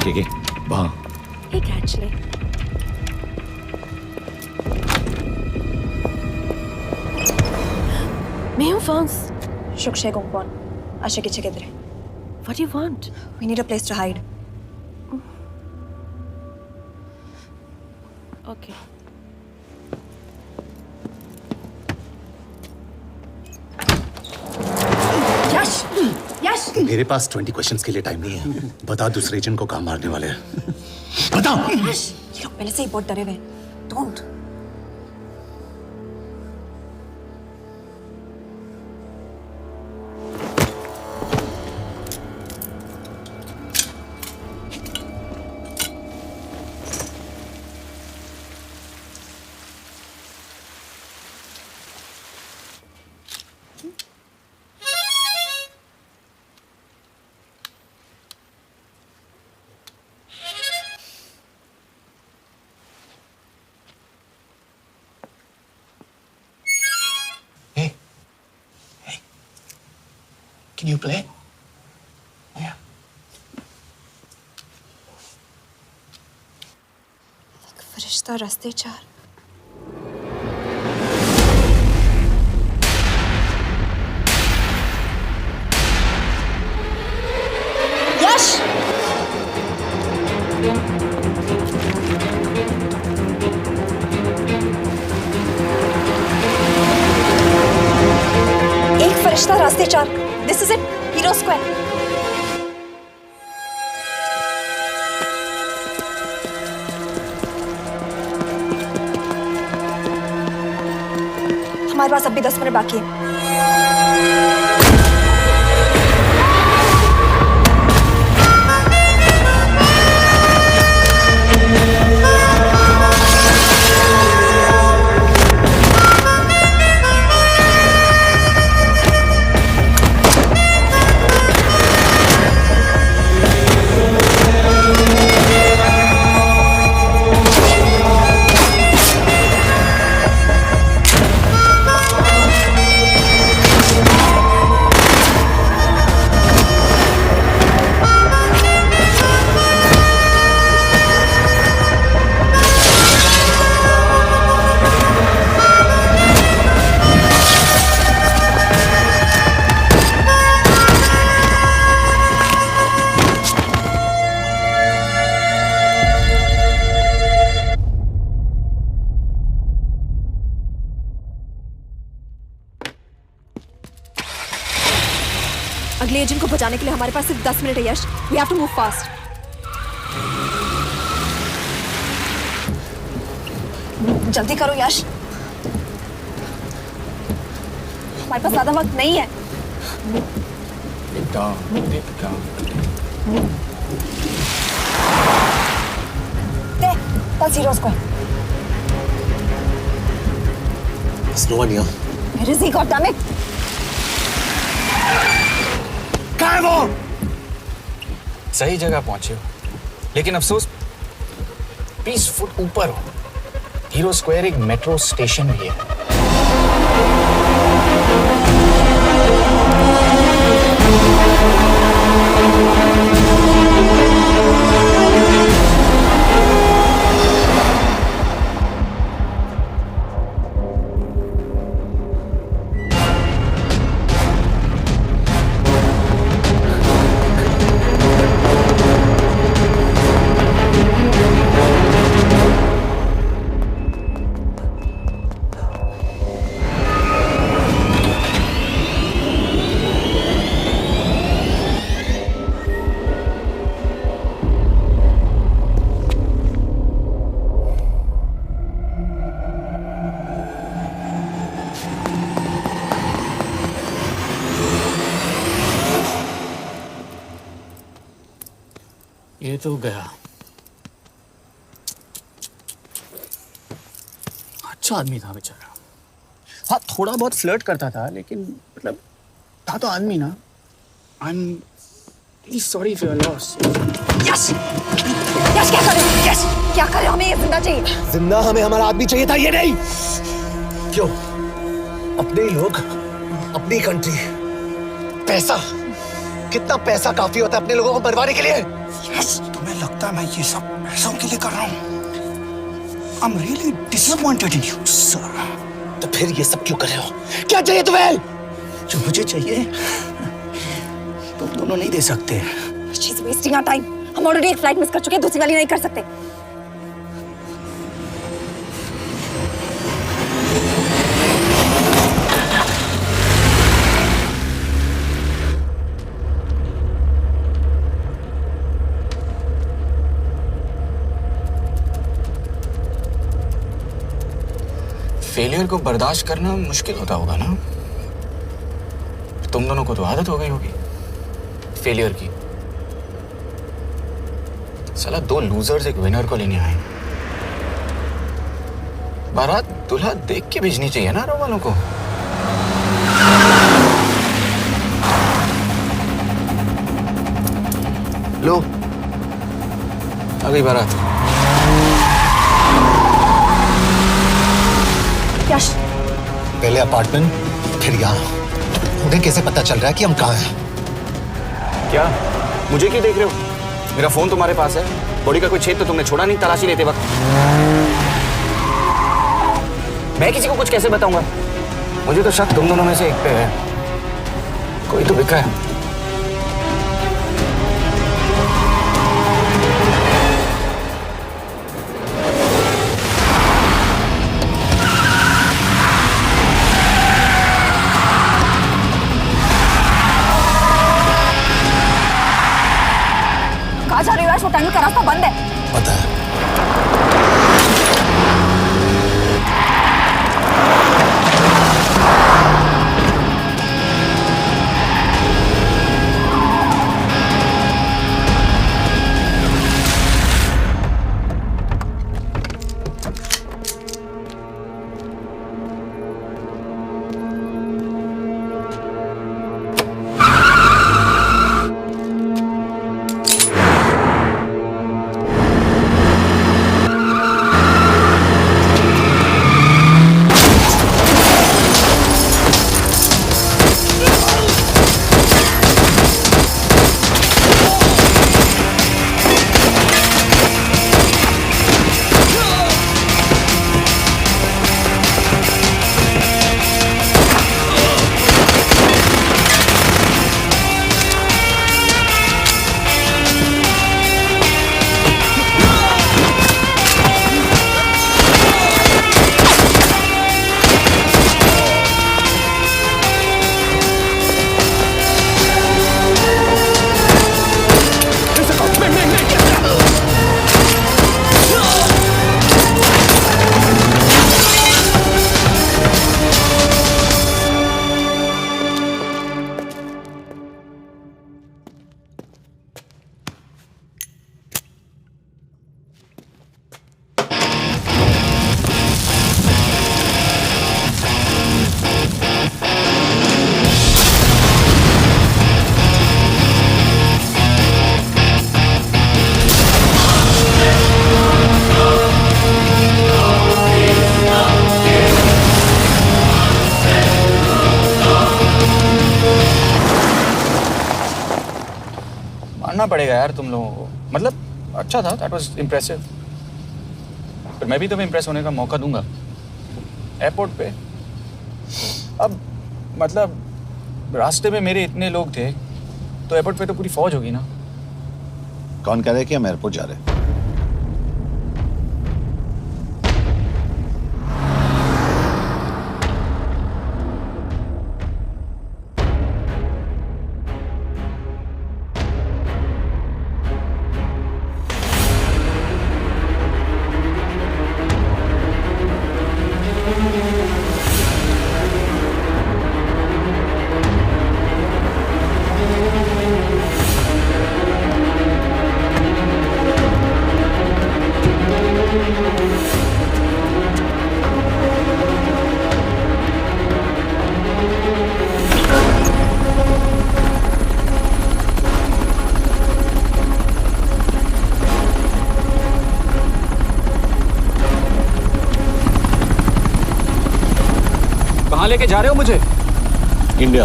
ठीक है, वहाँ। Hey, actually. मैं हूँ Fons. Shukshay Gongpon. Asha kiche kidre. What do you want? We need a place to hide. Okay. यश मेरे पास 20 क्वेश्चंस के लिए टाइम नहीं है। बता दूसरे एजेंट को कहाँ मारने वाले हैं। बता। यश ये लोग पहले से ही बहुत डरे हुए हैं। Don't. Can you play? Yeah. फरिश्ता रास्ते चार। यश! एक फरिश्ता रास्ते चार। This is it. Hero Square. हमारे पास अभी 10 मिनट बाकी है। अगले एजेंट को बचाने के लिए हमारे पास सिर्फ 10 मिनट है Yash. We have to move fast. जल्दी करो यश, हमारे पास ज्यादा वक्त नहीं है। That's Hero Square. There's no one here. Where is he, goddammit? कहाँ है वो? सही जगह पहुंचे हो, लेकिन अफसोस 20 फुट ऊपर हो। हीरो स्क्वायर एक मेट्रो स्टेशन भी है। ये तो गया। अच्छा आदमी था बेचारा। हाँ, थोड़ा बहुत फ्लर्ट करता था, लेकिन मतलब था तो आदमी ना। I am really sorry for your loss. Yash! Yash क्या करे? यश क्या करे? हमें ये जिंदा चाहिए। जिंदा हमें हमारा आदमी चाहिए था, ये नहीं। क्यों? अपने ही लोग, अपनी कंट्री, पैसा। कितना पैसा काफी होता है अपने लोगों को मरवाने के लिए? यस, तुम्हें लगता है मैं ये सब पैसों के लिए कर रहा हूँ? आई am really disappointed in you sir. तो फिर ये सब क्यों कर रहे हो? क्या चाहिए तुम्हें? जो मुझे चाहिए तुम दोनों नहीं दे सकते। She's wasting our time. हम ऑलरेडी एक फ्लाइट मिस कर चुके हैं, दूसरी वाली नहीं कर सकते। फेलियर को बर्दाश्त करना मुश्किल होता होगा ना? तुम दोनों को तो आदत हो गई होगी फेलियर की। साला 2 लूजर्स एक विनर को लेने आए। बारात दूल्हा देख के भेजनी चाहिए ना रो वालों को। लो, आ गई बारात। यश, पहले अपार्टमेंट, फिर यहाँ। उन्हें कैसे पता चल रहा है कि हम कहाँ हैं? क्या? मुझे क्यों देख रहे हो? मेरा फोन तुम्हारे पास है। बॉडी का कोई छेद तो तुमने छोड़ा नहीं तलाशी लेते वक्त। मैं किसी को कुछ कैसे बताऊंगा? मुझे तो शक तुम दोनों में से एक पे है। कोई तो बिका है। कहाँ जा रही हो? वो टनल का रास्ता बंद है। पता है। मानना पड़ेगा यार तुम लोगों को। मतलब अच्छा था, दैट वाज इम्प्रेसिव। पर मैं भी तुम्हें इम्प्रेस होने का मौका दूंगा एयरपोर्ट पे। अब मतलब रास्ते में मेरे इतने लोग थे तो एयरपोर्ट पे तो पूरी फौज होगी ना। कौन कह रहे कि हम एयरपोर्ट जा रहे हैं? कहाँ लेके जा रहे हो मुझे? इंडिया।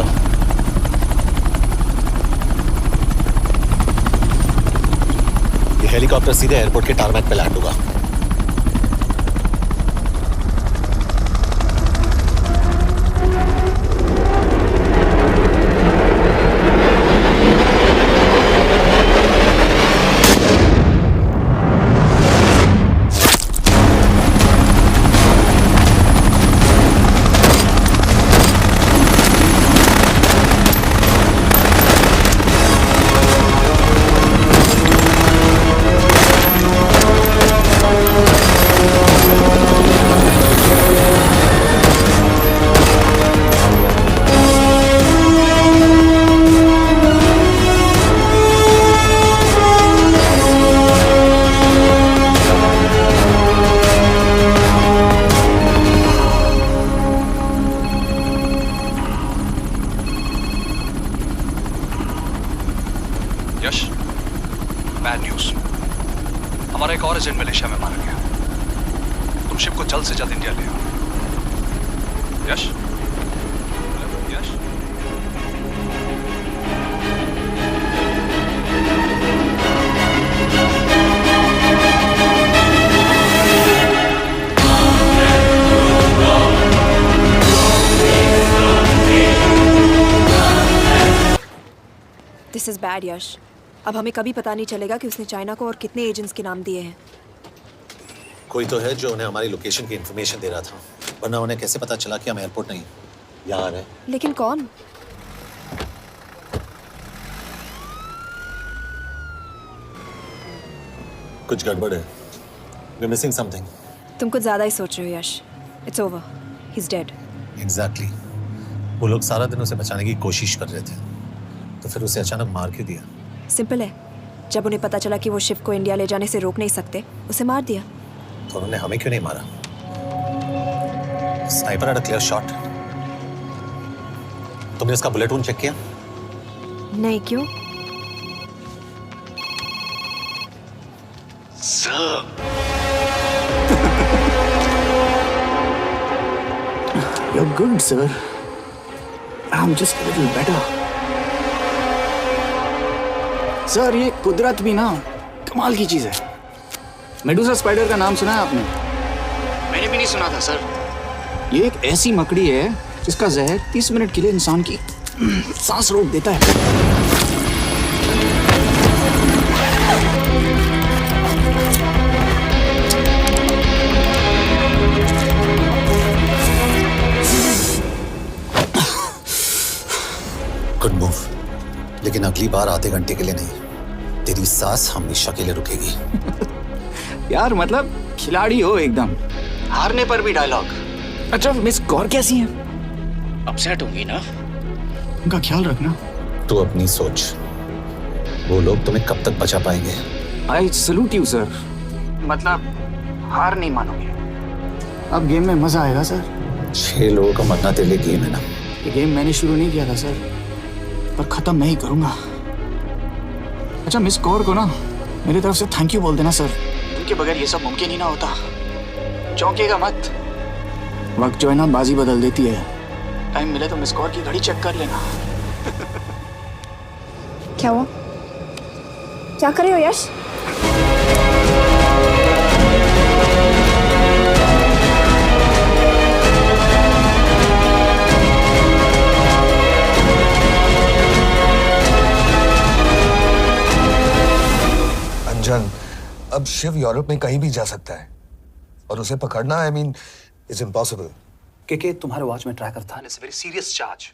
ये हेलीकॉप्टर सीधे एयरपोर्ट के टारमैक पे लैंड होगा। यश, बैड न्यूज। हमारा एक और एजेंट मलेशिया में मारा गया। तुम शिप को जल्द से जल्द इंडिया ले आओ। यश, यश। बैड यश। अब हमें कभी पता नहीं चलेगा कि उसने चाइना को और कितने एजेंट्स के नाम दिए हैं। कोई तो है जो उन्हें हमारी लोकेशन की इंफॉर्मेशन दे रहा था, वरना उन्हें कैसे पता चला कि हम एयरपोर्ट नहीं यहाँ आ रहे हैं? लेकिन कौन? कुछ गड़बड़ है। We're missing something. तुम कुछ ज्यादा ही सोच रहे हो यश। It's over. He's dead. Exactly. वो लोग सारा दिन उसे बचाने की कोशिश कर रहे थे, तो फिर उसे अचानक मार क्यों दिया? सिंपल है, जब उन्हें पता चला कि वो शिव को इंडिया ले जाने से रोक नहीं सकते, उसे मार दिया। तो उन्होंने हमें क्यों नहीं मारा? Sniper had a clear shot. तुमने उसका बुलेट वूंड चेक किया? नहीं, क्यों? You're good, sir. I'm just a little better. Sir, ये कुदरत भी ना कमाल की चीज है। मेडुसा स्पाइडर का नाम सुना है आपने? मैंने भी नहीं सुना था सर। ये एक ऐसी मकड़ी है जिसका जहर 30 मिनट के लिए इंसान की सांस रोक देता है। गुड मूव, लेकिन अगली बार आधे घंटे के लिए नहीं, तेरी सांस हमेशा के लिए रुकेगी। यार मतलब खिलाड़ी हो एकदम, हारने पर भी डायलॉग। अच्छा, मिस कौर कैसी हैं? अपसेट होंगी ना? उनका ख्याल रखना। तू अपनी सोच, वो लोग तुम्हें कब तक बचा पाएंगे? I salute you sir. मतलब हार नहीं मानोगे। अब गेम में मजा आएगा सर। 6 लोगों का मरना तेरे लिए गेम है ना? ये गेम मैंने शुरू नहीं किया था सर, पर खत्म मैं ही करूंगा। अच्छा, मिस कौर को ना मेरी तरफ से थैंक यू बोल देना सर। उनके बगैर ये सब मुमकिन ही ना होता। चौंकेगा मत, वक्त जो है ना बाजी बदल देती है। टाइम मिले तो मिस कौर की घड़ी चेक कर लेना। क्या हुआ? क्या कर रहे हो यश? अंजन, अब शिव यूरोप में कहीं भी जा सकता है और उसे पकड़ना, आई मीन, इज इम्पॉसिबल। के तुम्हारे वॉच में ट्रैकर था, it's a very serious charge.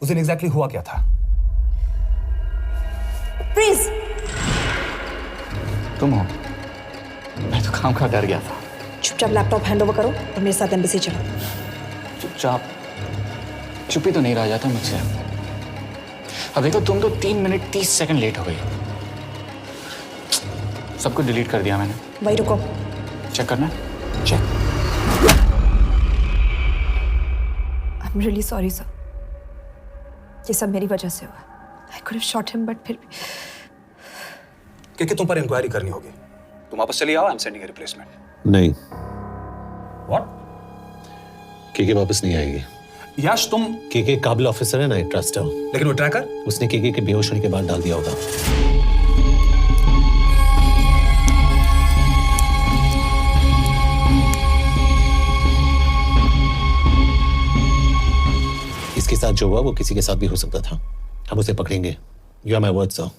उस दिन एग्जैक्टली हुआ क्या था? प्लीज। तुम हो? मैं तो काम का डर गया था। चुपचाप लैपटॉप हैंड ओवर करो और मेरे साथ एम्बेसी चलो। चुपचाप? चुप ही तो नहीं रहा जाता मुझसे। अब देखो, तुम तो 3 मिनट 30 सेकंड लेट हो गई। सब कुछ डिलीट कर दिया मैंने। भाई रुको, चेक करना? Check. I am really sorry sir, ये सब मेरी वजह से हुआ। I could have shot him, but फिर भी। कि तुम पर इंक्वायरी करनी होगी। तुम वापस चली आओ, I am sending a replacement. नहीं। व्हाट? केके वापस नहीं आएगी। यश, तुम केके काबिल ऑफिसर है ना, ट्रस्ट है। लेकिन वो ट्रैकर उसने केके के बेहोश होने के बाद डाल दिया होगा। इसके साथ जो हुआ वो किसी के साथ भी हो सकता था। हम उसे पकड़ेंगे। You are my word sir.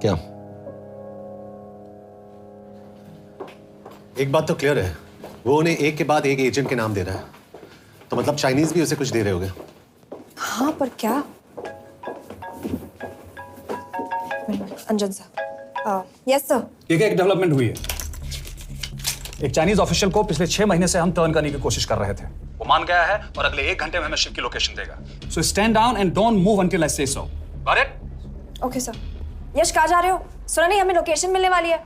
क्या? एक बात तो क्लियर है, वो उन्हें एक के बाद एक एजेंट के नाम दे रहा है, तो मतलब चाइनीज भी उसे कुछ दे रहे होंगे। हाँ, पर क्या? अंजन सर। Yes sir. ये एक डेवलपमेंट हुई है। एक चाइनीज ऑफिशियल को पिछले 6 महीने से हम टर्न करने की कोशिश कर रहे थे। वो मान गया है और अगले 1 घंटे में हमें शिप की लोकेशन देगा। So stand down and don't move until I say so. Got it? Okay sir. Yash, कहाँ जा रहे हो? सुना नहीं, हमें लोकेशन मिलने वाली है।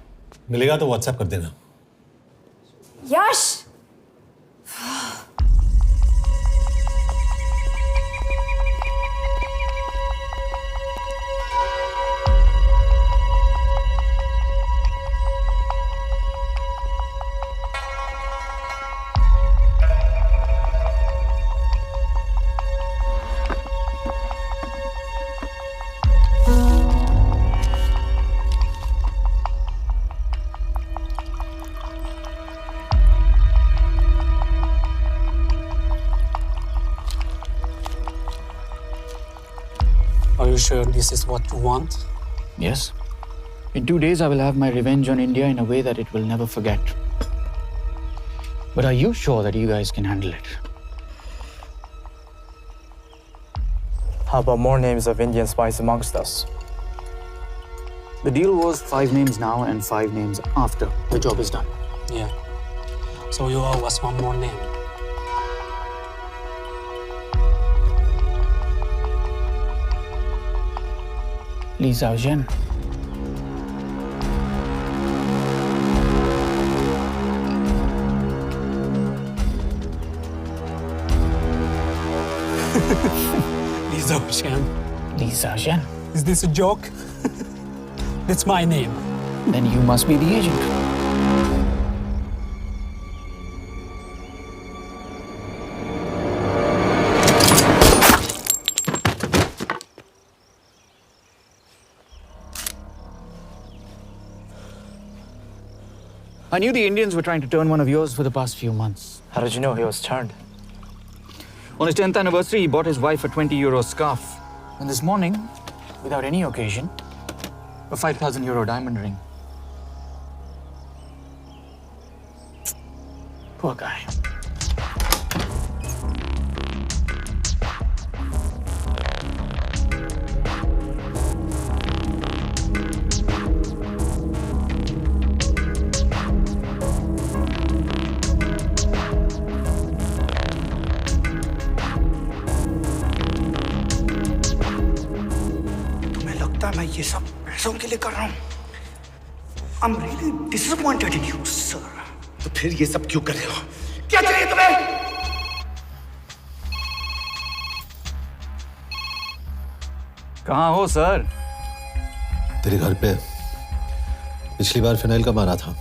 मिलेगा तो व्हाट्सएप कर देना। यश! sure this is what you want? Yes. In 2 days, I will have my revenge on India in a way that it will never forget. But are you sure that you guys can handle it? How about more names of Indian spies amongst us? The deal was 5 names now and 5 names after the job is done. Yeah. So you owe us one more name. Li Xiaoxian. Li Xiaoxian. Li Xiaoxian. Is this a joke? That's my name. Then you must be the agent. I knew the Indians were trying to turn one of yours for the past few months. How did you know he was turned? On his 10th anniversary, he bought his wife a 20-euro scarf. And this morning, without any occasion, a 5,000-euro diamond ring. Poor guy. मैं ये सब पैसों के लिए कर रहा हूँ। I'm really disappointed in you, sir. तो फिर ये सब क्यों कर रहे हो? क्या चाहिए तुम्हें? कहाँ हो सर? तेरे घर पे पिछली बार फिनाइल कब मारा था?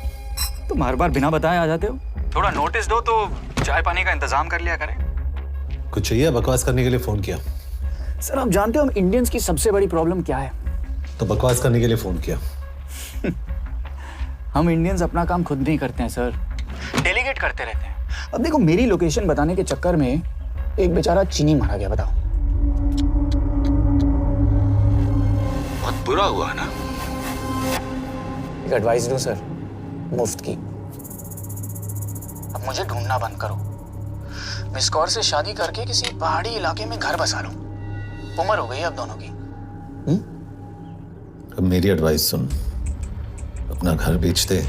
तुम हर बार बिना बताए आ जाते हो। थोड़ा नोटिस दो तो चाय पानी का इंतजाम कर लिया करें। कुछ चाहिए? बकवास करने के लिए फोन किया। सर आप जानते हो हम इंडियंस की सबसे बड़ी प्रॉब्लम क्या है? तो बकवास करने के लिए फोन किया। हम इंडियंस अपना काम खुद नहीं करते हैं सर, डेलीगेट करते रहते हैं। अब देखो मेरी लोकेशन बताने के चक्कर में एक बेचारा चीनी मारा गया, बताओ। बहुत बुरा हुआ ना? एक एडवाइस दो सर, मुफ्त की। अब मुझे ढूंढना बंद करो। मिस कौर से शादी करके किसी पहाड़ी इलाके में घर बसा लो। उम्र हो गई अब दोनों की। अब मेरी एडवाइस सुन, अपना घर बेच दे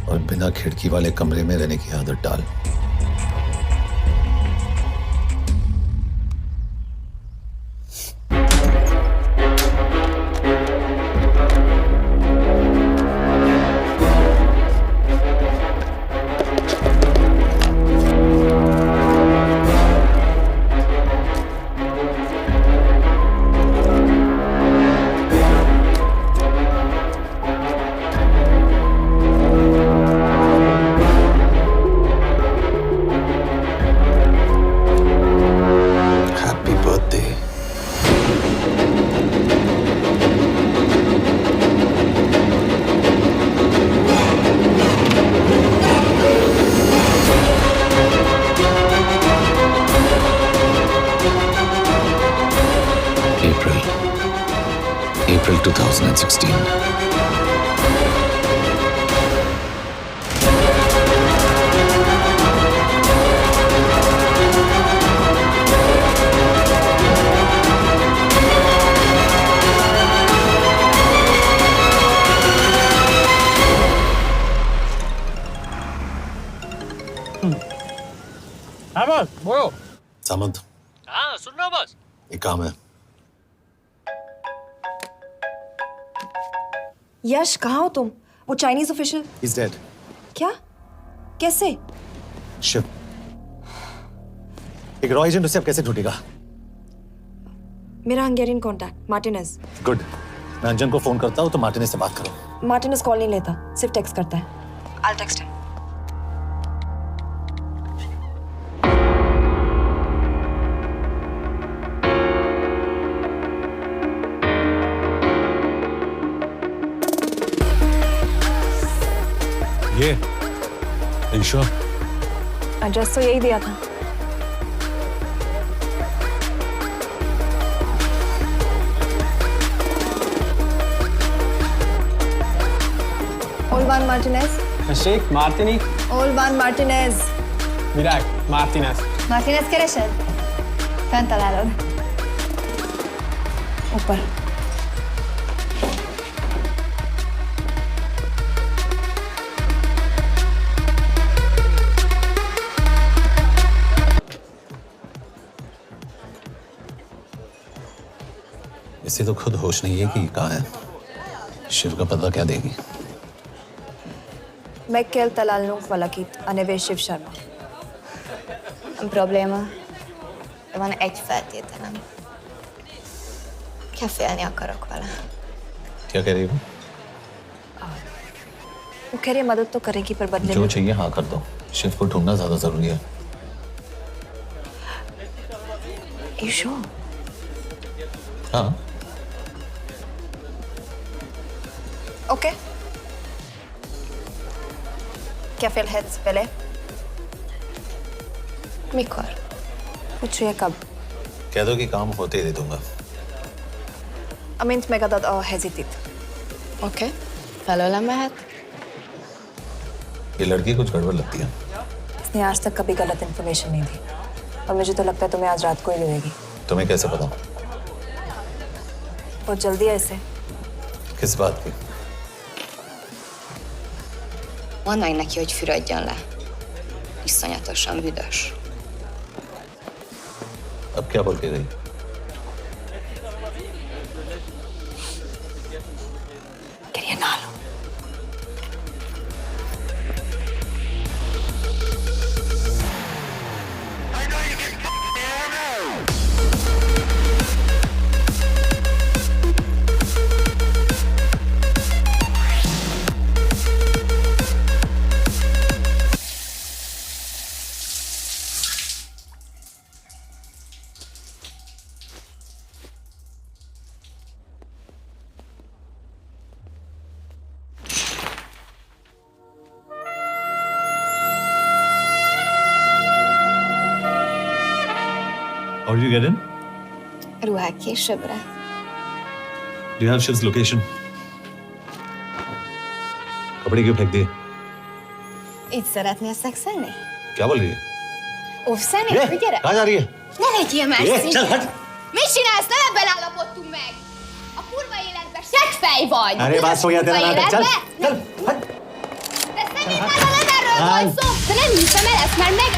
और बिना खिड़की वाले कमरे में रहने की आदत डाल। April 2016. हाँ बस बोलो। सामंत, हाँ सुन रहा हूँ बस। एक काम है। यश कहाँ हो तुम? वो चाइनीज ऑफिशियल। He's dead. क्या? कैसे? शिव, एक रॉ एजेंट उसे अब कैसे ढूंढेगा? मेरा हंगेरियन कॉन्टैक्ट मार्टिनेज। गुड, मैं अंजन को फोन करता हूँ तो मार्टिनेज से बात करो। मार्टिनेज कॉल नहीं लेता, सिर्फ टेक्स्ट करता है। I'll text him. ये ईशा, एड्रेस तो यही दिया था। Olvan Martinez. Sheikh Martinique. Olvan Martinez. Virág Martinez. Martinez keresed? Fent találod. ऊपर. इसे तो खुद होश नहीं है कि कहाँ है। शिव का पता क्या देगी? Mekkel találnunk valakit, a neve Shiv Sharma. Probléma. Van egy feltételem. Kefélni akarok vele. क्या कह रही हो? वो कह रही है मदद तो करेगी पर बदले जो में चाहिए हाँ कर दो। शिव को ढूंढना ज्यादा जरूरी है। You sure? हाँ। Okay. क्या félhetsz vele? Mikor? पूछ रही है कब? कह दो कि काम होते ही दे दूंगा। Amint megadod a hezitit. Oké. Felőlem mehet? ये लड़की कुछ गड़बड़ लगती है। इसने आज तक कभी गलत इन्फॉर्मेशन नहीं दी और मुझे तो लगता है तुम्हें आज रात को ही मिलेगी। तुम्हें कैसे पता? बहुत जल्दी है इसे। किस बात की? Mondd meg neki, hogy fürödjön le. Iszonyatosan büdös. अब क्या बोल के गई? Quería nalo. How did you get in? Ruhák későbbre. Do you have Shiv's location? कपड़े क्यों फेंक दिए? Így szeretnél szexelni? क्या बोल रही है? Óvszeni? Gyere! कहाँ जा रही है? Ne legyél már Csal, szinte! hát! Mit csinálsz? Nem ebben állapodtunk meg! A kurva életben seggfej vagy! अरे बात हो गया तेरा नाटक, चल! चल! De szerintem nem erről van szó! De nem hiszem el ezt, mert meg...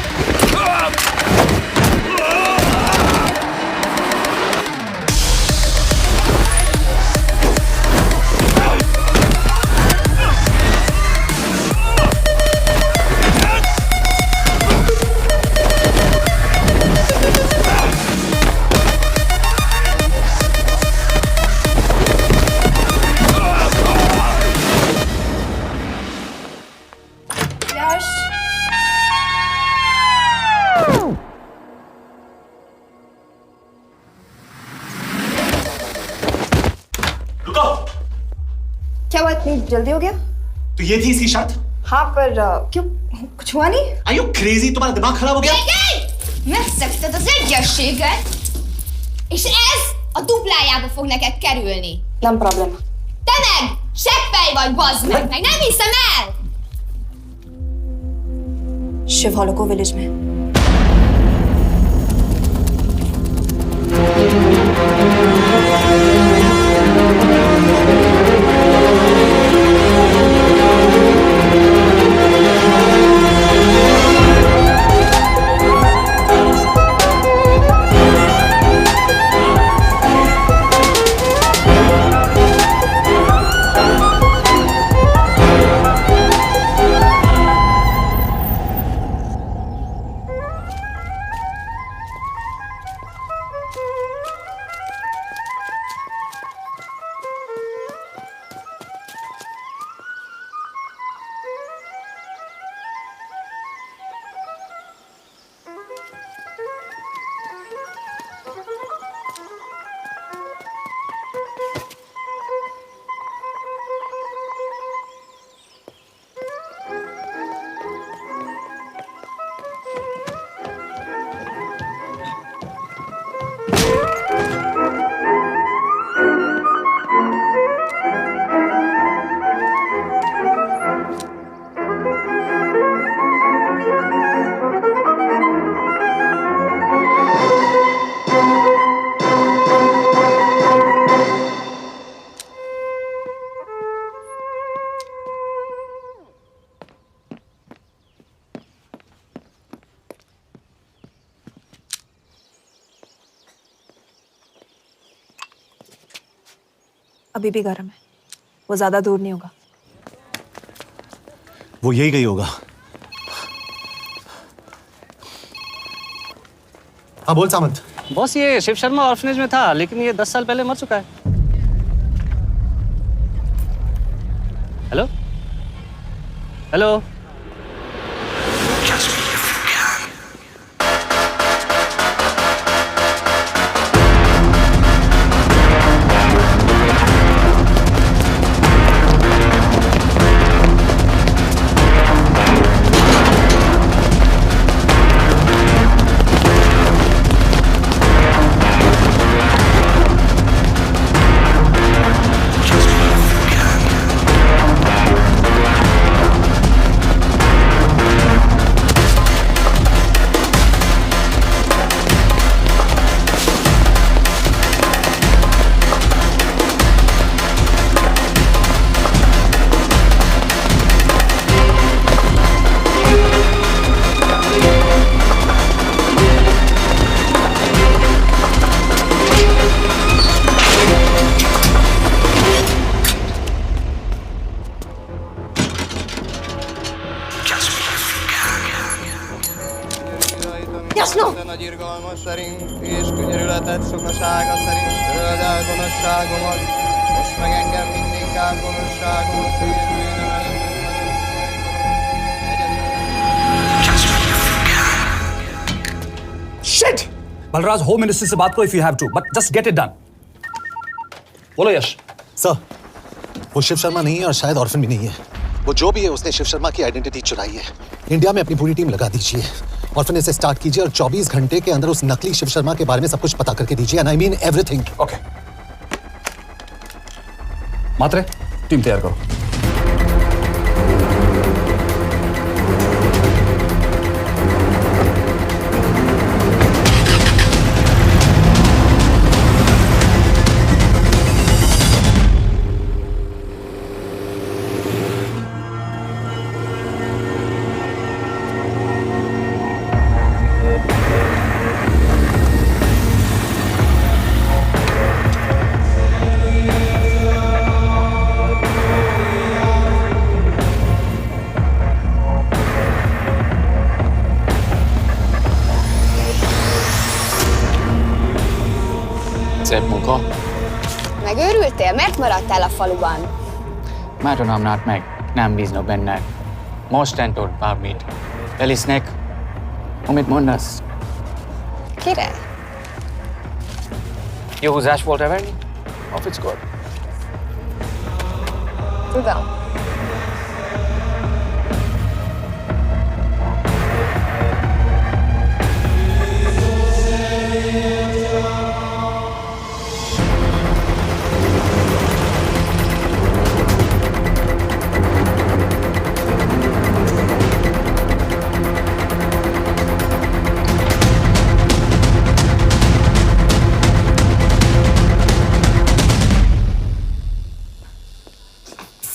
क्या हुआ इतनी जल्दी हो गया? तो ये थी इसकी शर्त? हाँ पर क्यों कुछ हुआ नहीं? Are you crazy? तुम्हारा दिमाग खराब हो गया? Megszegted az egyességet, és ez a duplájába fog neked kerülni. Nem probléma. Te meg! Seggfej vagy, bazd meg! Meg nem hiszem el! Shiv Holloko village में। अभी भी गर्म है, वो ज्यादा दूर नहीं होगा। वो यही गई होगा। हाँ बोल सामंत। बॉस ये शिव शर्मा ऑर्फनेज में था, लेकिन ये 10 साल पहले मर चुका है। Hello hello. Nagy irgalmas szerint és könyörületet sokasága szerint töröld el gonoszságomat, most meg engem mindinkább gonoszságomat sérülően Shit! Balraj, Home Minister से बात करो if you have to, but just get it done. बोलो यश। Sir, वो शिव शर्मा नहीं है और शायद orphan भी नहीं है। वो जो भी है उसने शिव शर्मा की आइडेंटिटी चुराई है। इंडिया में अपनी पूरी टीम लगा दीजिए, ऑर्फनेज से स्टार्ट कीजिए और 24 घंटे के अंदर उस नकली शिव शर्मा के बारे में सब कुछ पता करके दीजिए। And I mean everything. Okay. Matre, team तैयार करो। Szép munka. Megőrültél? Miért maradtál a faluban? Már tudom, meg. Nem bíznak benned. Mostantól bármit. Elisnek, amit mondasz. Kire? Jó húzás volt verni? Off it's good. Tudom.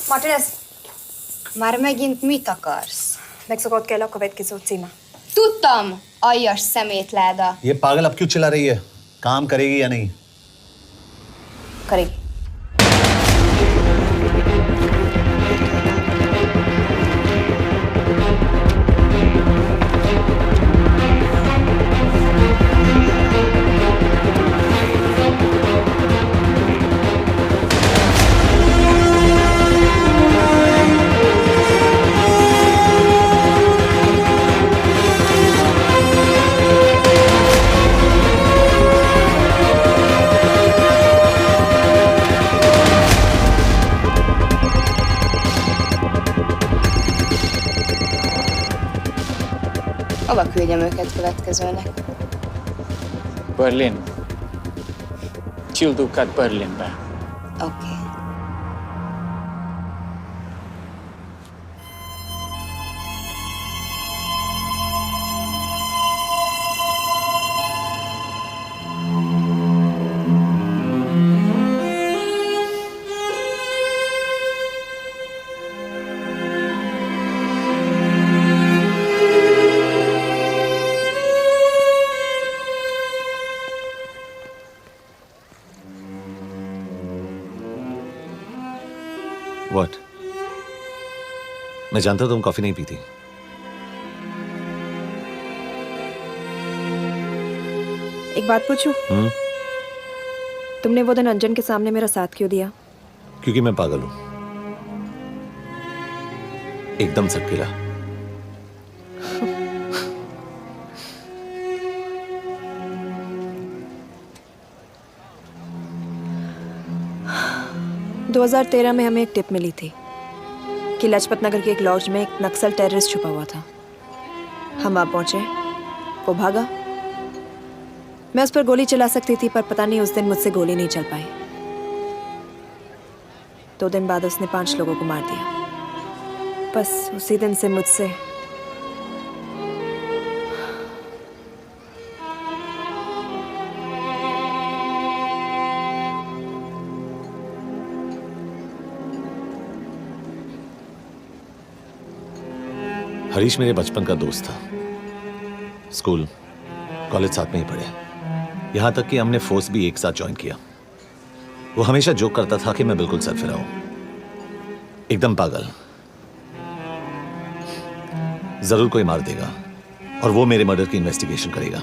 Martinez, már megint mit akarsz? Megszokott kell a következő címe. Tudtam, aljas szemétláda. ये पागल अब क्यों चिल्ला रही है? काम करेगी या नहीं? करेगी। Hova küldjem őket következőnek? Berlin. Küldőket Berlinbe. Oké. What? मैं जानता हूं तुम कॉफी नहीं पीती। एक बात पूछूं? तुमने वो दिन अंजन के सामने मेरा साथ क्यों दिया? क्योंकि मैं पागल हूं, एकदम सटकेला। – 2013 में हमें एक टिप मिली थी कि लाजपत नगर के एक लॉज में एक नक्सल टेररिस्ट छुपा हुआ था। हम वहां पहुंचे, वो भागा। मैं उस पर गोली चला सकती थी, पर पता नहीं उस दिन मुझसे गोली नहीं चल पाई। 2 दिन बाद उसने 5 लोगों को मार दिया। बस उसी दिन से मुझसे हरीश मेरे बचपन का दोस्त था। स्कूल कॉलेज साथ में ही पढ़े, यहां तक कि हमने फोर्स भी एक साथ ज्वाइन किया। वो हमेशा जोक करता था कि मैं बिल्कुल सरफिरा हूं, एकदम पागल। जरूर कोई मार देगा और वो मेरे मर्डर की इन्वेस्टिगेशन करेगा।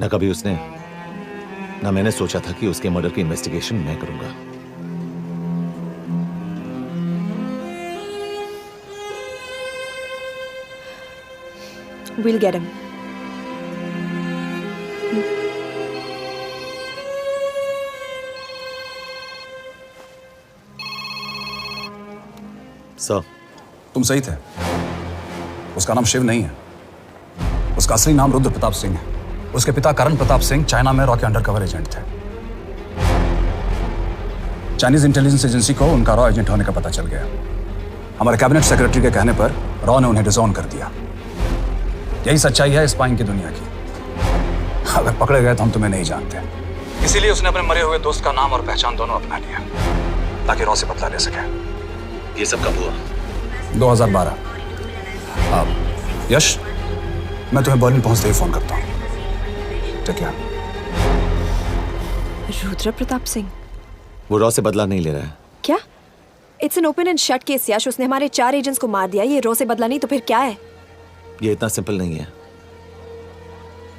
ना कभी उसने ना मैंने सोचा था कि उसके मर्डर की इन्वेस्टिगेशन मैं करूंगा। We'll get him. सर, तुम सही थे। उसका नाम शिव नहीं है, उसका असली नाम रुद्र प्रताप सिंह है। उसके पिता करण प्रताप सिंह चाइना में रॉ के अंडरकवर एजेंट थे। चाइनीज इंटेलिजेंस एजेंसी को उनका रॉ एजेंट होने का पता चल गया। हमारे कैबिनेट सेक्रेटरी के कहने पर रॉ ने उन्हें डिसऑन कर दिया। यही सच्चाई है स्पाइंग की दुनिया की। अगर पकड़े गए तो हम तुम्हें नहीं जानते, इसीलिए उसने अपने मरे हुए दोस्त का नाम और पहचान दोनों अपना लिया ताकि रॉ से बदला ले सके। ये सब कब हुआ? 2012। अब यश, मैं तुम्हें बर्लिन पहुंचते ही फोन करता हूँ। ठीक है? रुद्र प्रताप सिंह वो रॉ से बदला नहीं ले रहा है। क्या? It's an open and shut case Yash. उसने हमारे 4 एजेंट्स को मार दिया। ये रॉ से बदला नहीं तो फिर क्या है? ये इतना सिंपल नहीं है।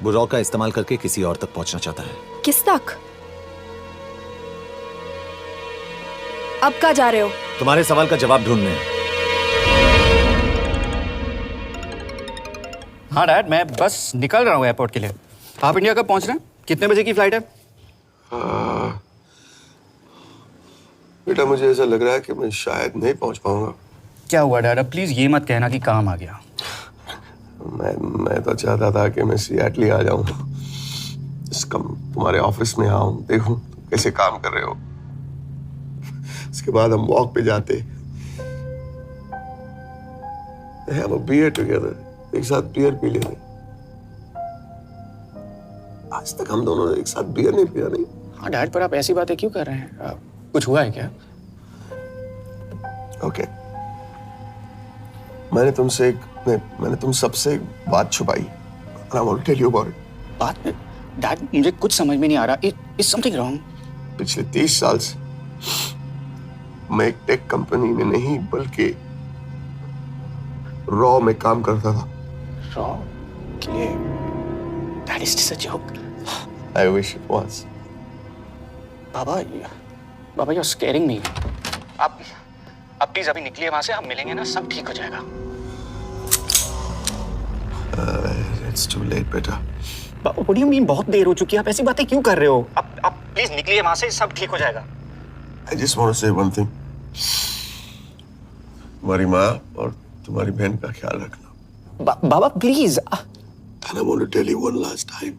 वो रॉ का इस्तेमाल करके किसी और तक पहुंचना चाहता है। किस तक? अब कहाँ जा रहे हो? तुम्हारे सवाल का जवाब ढूंढने। हाँ डैड, मैं बस निकल रहा हूँ एयरपोर्ट के लिए। आप इंडिया कब पहुंच रहे हैं? कितने बजे की फ्लाइट है? बेटा, मुझे ऐसा लग रहा है कि मैं शायद नहीं पहुंच पाऊंगा। क्या हुआ डैड? अब प्लीज ये मत कहना कि काम आ गया। मैं तो चाहता था कि मैं सियाटली आ जाऊं, तुम्हारे ऑफिस में आऊं, देखूं कैसे काम कर रहे हो। उसके बाद हम वॉक पे जाते, have a beer together, एक साथ बियर पी लेते। आज तक हम दोनों ने एक साथ बियर नहीं पिया। नहीं। हाँ डैड, पर आप ऐसी बातें क्यों कर रहे हैं? कुछ हुआ है क्या? ओके, मैंने तुम सबसे एक बात छुपाई। And I want to tell you about it. बात में डैड मुझे कुछ समझ में नहीं आ रहा। Is something wrong? पिछले 30 साल से मैं एक टेक कंपनी में नहीं बल्कि रॉ में काम करता था। रॉ के लिए? That is just a joke. I wish it was. Baba, you're scaring me. आप प्लीज अभी निकलिए वहां से, हम मिलेंगे ना, सब ठीक हो जाएगा। It's too late, बेटा। What do you mean बहुत देर हो चुकी है? आप ऐसी बातें क्यों कर रहे हो? आप प्लीज निकलिए वहां से, सब ठीक हो जाएगा। I just want to say one thing. तुम्हारी माँ और तुम्हारी बहन का ख्याल रखना। बाबा please. And I want to tell you one last time.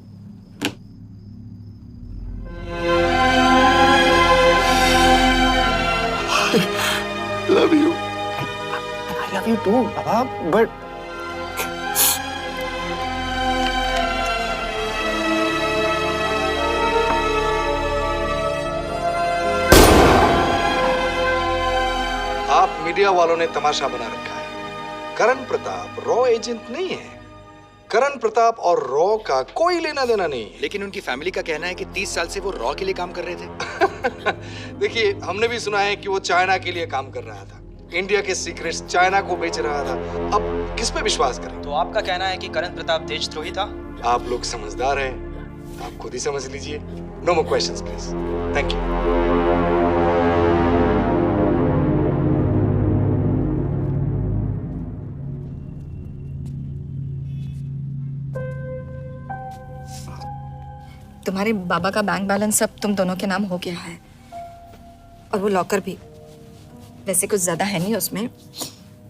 I love you. I love you too, Baba, but आप मीडिया वालों ने तमाशा बना रखा है। करण प्रताप रॉ एजेंट नहीं है। करण प्रताप और रॉ का कोई लेना देना नहीं है। लेकिन उनकी फैमिली का कहना है कि 30 साल से वो रॉ के लिए काम कर रहे थे। देखिए, हमने भी सुना है कि वो चाइना के लिए काम कर रहा था, इंडिया के सीक्रेट्स चाइना को बेच रहा था। अब किस पे विश्वास करें? तो आपका कहना है कि करण प्रताप देशद्रोही था? आप लोग समझदार हैं, आप खुद ही समझ लीजिए। No more questions please. Thank you. तुम्हारे बाबा का बैंक बैलेंस सब तुम दोनों के नाम हो गया है, और वो लॉकर भी। वैसे कुछ ज्यादा है नहीं उसमें,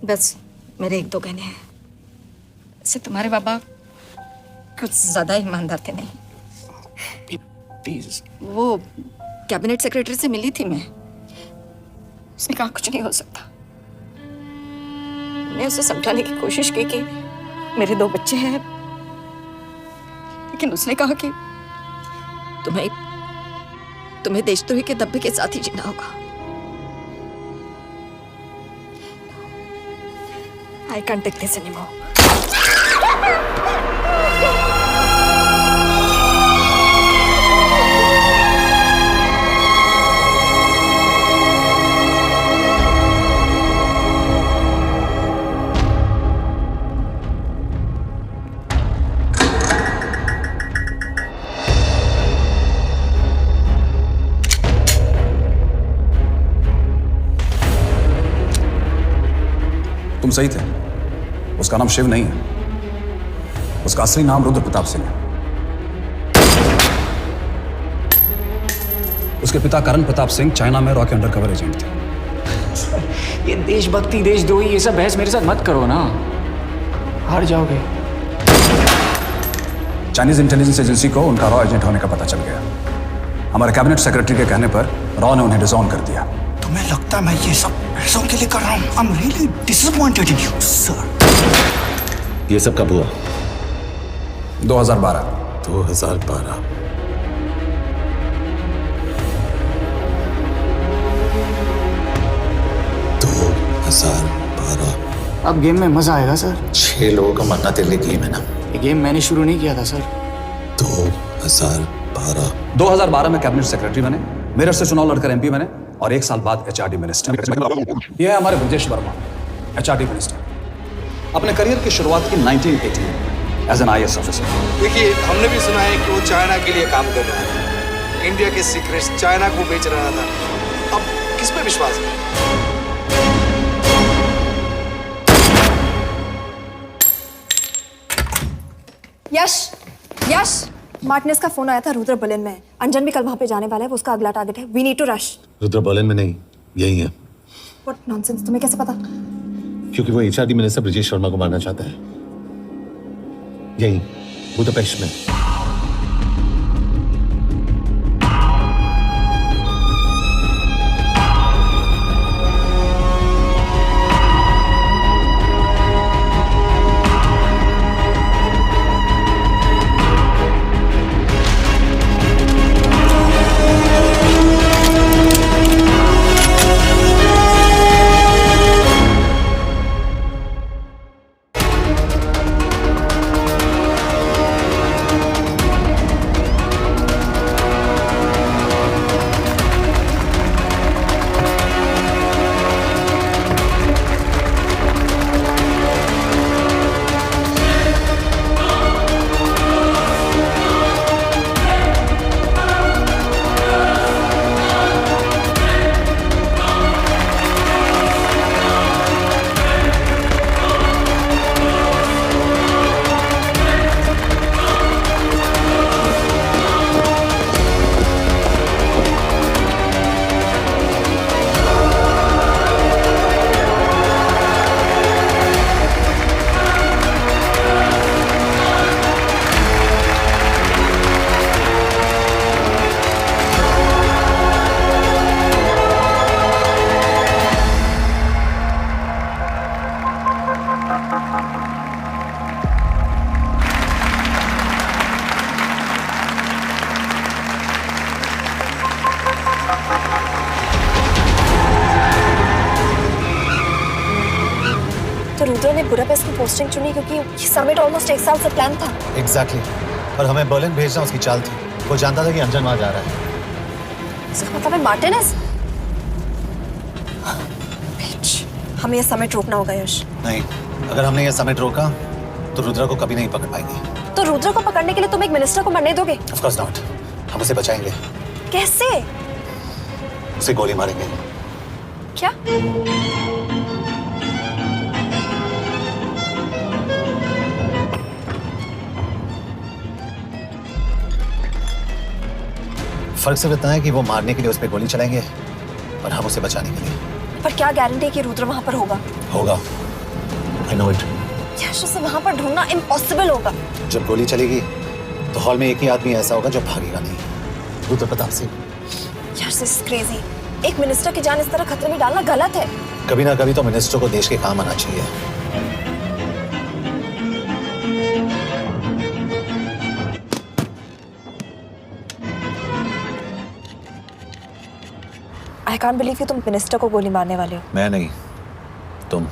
बस मेरे 1-2 गहने हैं। वैसे तुम्हारे बाबा कुछ ज्यादा ईमानदार थे नहीं। प्लीज। वो कैबिनेट सेक्रेटरी से मिली थी मैं, उसने कहा कुछ नहीं हो सकता। मैं उसे समझाने की कोशिश की कि मेरे 2 बच्चे हैं, लेकिन उसने कहा कि तुम्हें देशद्रोही के दब्बे के साथ ही जीना होगा। I can't take this anymore. तुम सही थे, उसका नाम शिव नहीं है, उसका असली नाम रुद्र प्रताप सिंह है। उसके पिता करण प्रताप सिंह चाइना में रॉ के अंडरकवर एजेंट थे। ये देशभक्ति देशद्रोही ये सब बहस मेरे साथ मत करो ना, हार जाओगे। चाइनीज इंटेलिजेंस एजेंसी को उनका रॉ एजेंट होने का पता चल गया। हमारे कैबिनेट सेक्रेटरी के कहने पर रॉ ने उन्हें डिसऑन कर दिया। तुम्हें लगता है मैं ये सब पैसों के लिए कर रहा हूँ? I'm really disappointed in you, sir. ये सब कब हुआ? 2012। 2012। अब गेम में मजा आएगा सर। 6 लोगों का मरना तेरे लिए गेम है ना? ये गेम मैंने शुरू नहीं किया था सर। 2012। 2012 में कैबिनेट सेक्रेटरी बने, मेरठ से चुनाव लड़कर एमपी बने, और 1 साल बाद एचआरडी मिनिस्टर। यह है हमारे ब्रजेश वर्मा, एचआरडी मिनिस्टर। अपने करियर की शुरुआत की 1980 एज एन IAS ऑफिसर। देखिए, हमने भी सुना है कि वो चाइना के लिए काम कर रहा था, इंडिया के सीक्रेट्स चाइना को बेच रहा था। अब किस पे विश्वास करें? यश, मार्टिनेस का फोन आया था, रुद्र बर्लिन में। अंजन भी कल वहां पे जाने वाला है, वो उसका अगला टारगेट है। We need to rush. Rudra Berlin में नहीं, यही है। व्हाट नॉनसेंस, तुम्हें कैसे पता? क्योंकि वो HRD मिनिस्टर ब्रजेश शर्मा को मारना चाहता है, यही बुदापेस्ट में। रुद्र ने बुडापेस्ट की पोस्टिंग चुनी क्योंकि ये समिट ऑलमोस्ट 1 साल से प्लान था। एग्जैक्टली और हमें बर्लिन भेजना उसकी चाल थी। वो जानता था कि अंजन वहां जा रहा है। इसका मतलब है मार्टिनेज। हमें ये समिट रोकना होगा यश। नहीं, अगर हमने ये समिट रोका तो रुद्रा को कभी नहीं पकड़ पाएंगे। तो रुद्र को पकड़ने के लिए तुम एक मिनिस्टर को मरने दोगे? Of course not. हम उसे बचाएंगे। कैसे? उसे गोली मारेंगे। क्या? फर्क सिर्फ इतना है कि वो मारने के लिए उस पर गोली चलाएंगे और हम उसे बचाने के लिए। पर क्या गारंटी है कि रुद्र वहां पर होगा? होगा। I know it. यश, उसे वहां पर ढूंढना इम्पॉसिबल होगा। जब गोली चलेगी तो हॉल में एक ही आदमी ऐसा होगा जो भागेगा नहीं। रुद्र प्रताप सिंह। यश, दिस इज क्रेजी। एक मिनिस्टर की जान इस तरह खतरे में डालना गलत है। कभी ना कभी तो मिनिस्टर को देश के काम आना चाहिए। आई कांट बिलीव कि तुम मिनिस्टर को गोली मारने वाले हो। मैं नहीं, तुम।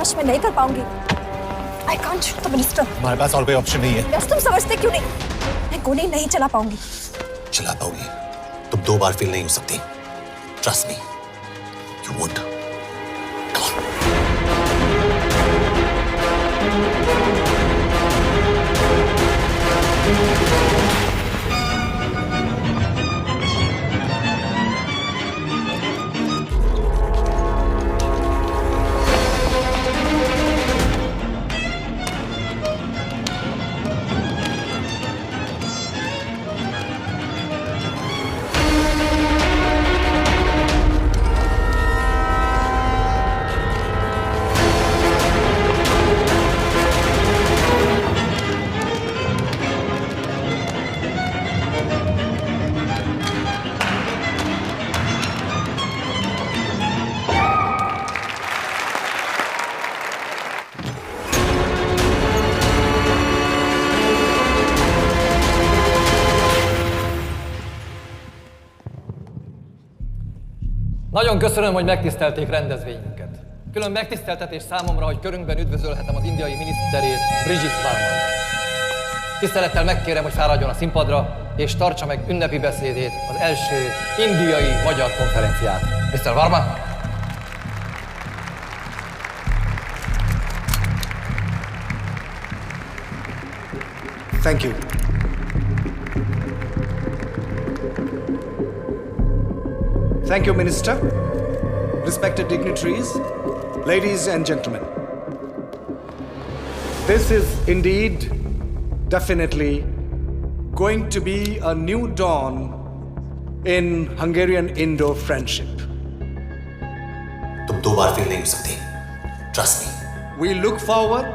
यश, मैं नहीं कर पाऊंगी। I can't shoot the minister. हमारे पास और कोई ऑप्शन नहीं है। यश, तुम समझते क्यों नहीं? मैं गोली नहीं चला पाऊंगी। चला पाओगी। तुम 2 बार फेल नहीं हो सकती। Trust me, you won't. Nagyon köszönöm, hogy megtisztelték rendezvényünket. Külön megtiszteltetés számomra, hogy körünkben üdvözölhetem az indiai miniszterét, Brigitte Varman. Tisztelettel megkérem, hogy fáradjon a színpadra, és tartsa meg ünnepi beszédét az első indiai-magyar konferenciát. Mr. Varman? Thank you. Thank you, Minister. Respected dignitaries, ladies and gentlemen. This is indeed, definitely, going to be a new dawn in Hungarian-Indo friendship. तुम 2 बार fail नहीं हो सकती। Trust me. We look forward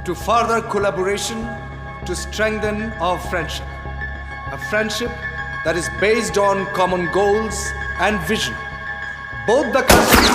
to further collaboration to strengthen our friendship. A friendship that is based on common goals and vision. Both the countries...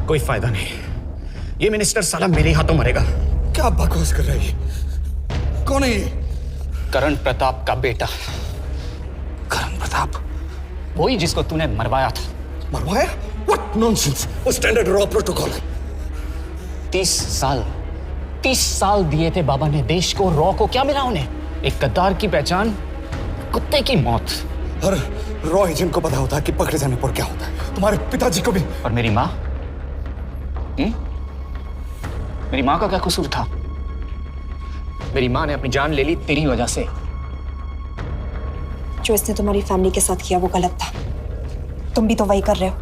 कोई फायदा नहीं। ये minister साला मेरे हाथों मरेगा। क्या बकवास कर रही है? कौन है ये? करण प्रताप का बेटा। करण प्रताप? वही जिसको तूने मरवाया था। मरवाया? What nonsense! वो स्टैंडर्ड रॉ प्रोटोकॉल है। 30 साल दिए थे बाबा ने देश को। रॉ को क्या मिला उन्हें? एक गद्दार की पहचान, कुत्ते की मौत। और रॉ एजेंट को पता होता है कि पकड़े जाने पर क्या होता है। तुम्हारे पिताजी को भी। और मेरी माँ? मेरी माँ का क्या कसूर था? मेरी माँ ने अपनी जान ले ली तेरी वजह से। जो इसने तुम्हारी फैमिली के साथ किया वो गलत था। तुम भी तो वही कर रहे हो।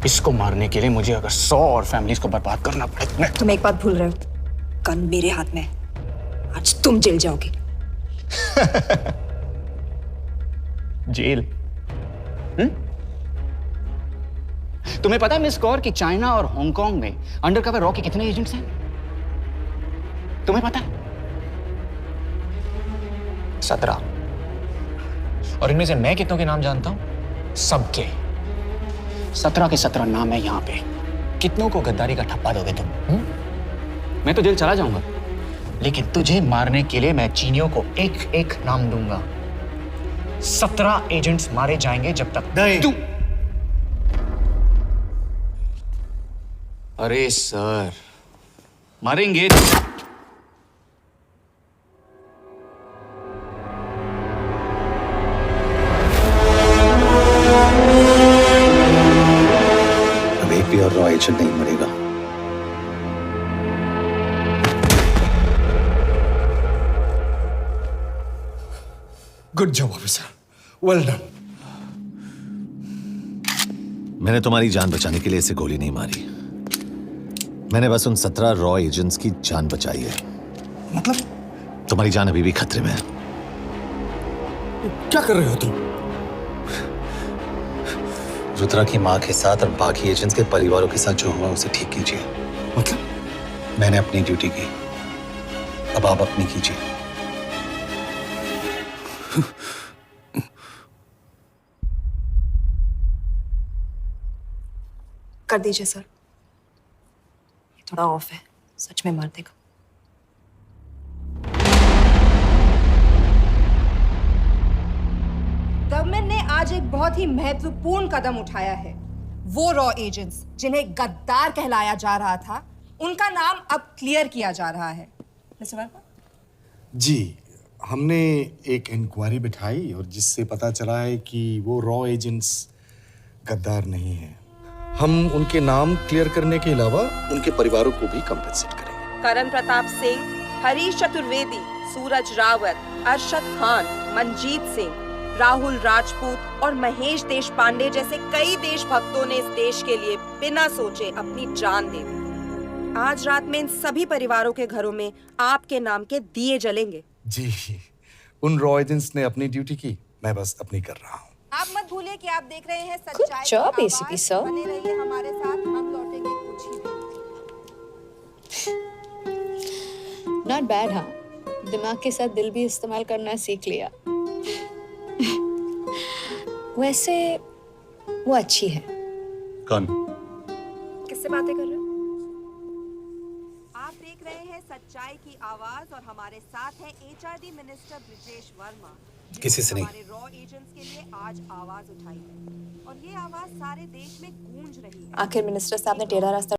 इसको मारने के लिए मुझे अगर 100 और फैमिलीज को बर्बाद करना पड़े। तुम एक बात भूल रहे हो, गन मेरे हाथ में है। आज तुम जेल जाओगे। जेल? तुम्हें पता है मिस कौर कि चाइना और हांगकांग में अंडरकवर रॉ के कितने एजेंट्स हैं? तुम्हें पता है? 17। और इनमें से मैं कितनों के नाम जानता हूं? सबके। 17 के 17 नाम है यहां पे। कितनों को गद्दारी का ठप्पा दोगे तुम? मैं तो जेल चला जाऊंगा, लेकिन तुझे मारने के लिए मैं चीनियों को एक एक नाम दूंगा। 17 एजेंट्स मारे जाएंगे जब तक तू। अरे सर, मारेंगे। अब एक भी और रॉ एजेंट नहीं मरेगा। Good job officer, well done. मैंने तुम्हारी जान बचाने के लिए इसे गोली नहीं मारी। मैंने बस उन 17 रॉ एजेंट्स की जान बचाई है। मतलब? तुम्हारी जान अभी भी खतरे में है। क्या कर रहे हो तुम? रुद्रा की मां के साथ और बाकी एजेंट्स के परिवारों के साथ जो हुआ उसे ठीक कीजिए। मतलब? मैंने अपनी ड्यूटी की, अब आप अपनी कीजिए। कर दीजिए सर। ये थोड़ा ऑफ है, सच में मार देगा। गवर्नमेंट ने आज एक बहुत ही महत्वपूर्ण कदम उठाया है। वो रॉ एजेंट्स जिन्हें गद्दार कहलाया जा रहा था, उनका नाम अब क्लियर किया जा रहा है। मिस्टर वर्मा? जी, हमने एक इंक्वायरी बिठाई और जिससे पता चला है कि वो रॉ एजेंट्स गद्दार नहीं हैं। हम उनके नाम क्लियर करने के अलावा उनके परिवारों को भी कंपेंसेट करेंगे। करण प्रताप सिंह, हरीश चतुर्वेदी, सूरज रावत, अरशद खान, मनजीत सिंह, राहुल राजपूत और महेश देशपांडे जैसे कई देशभक्तों ने इस देश के लिए बिना सोचे अपनी जान दे दी। आज रात में इन सभी परिवारों के घरों में आपके नाम के दिए जलेंगे। जी, उन रॉ एजेंट्स ने अपनी ड्यूटी की, मैं बस अपनी कर रहा हूँ। आप मत भूलिए कि आप देख रहे हैं सच्चाई की job, आवाज। ACP sir। बने रहिए हमारे साथ, हम लौटेंगे कुछ ही देर। Not bad. हाँ, दिमाग के साथ दिल भी इस्तेमाल करना सीख लिया। वैसे वो अच्छी है। कौन? किससे बातें कर रहे हो? आप देख रहे हैं सच्चाई की आवाज और हमारे साथ है HRD मिनिस्टर ब्रिजेश वर्मा। किसी से नहीं। हमारे रॉ एजेंट्स के लिए आज आवाज उठाई है और ये आवाज सारे देश में गूंज रही है। आखिर मिनिस्टर साहब ने टेढ़ा रास्ता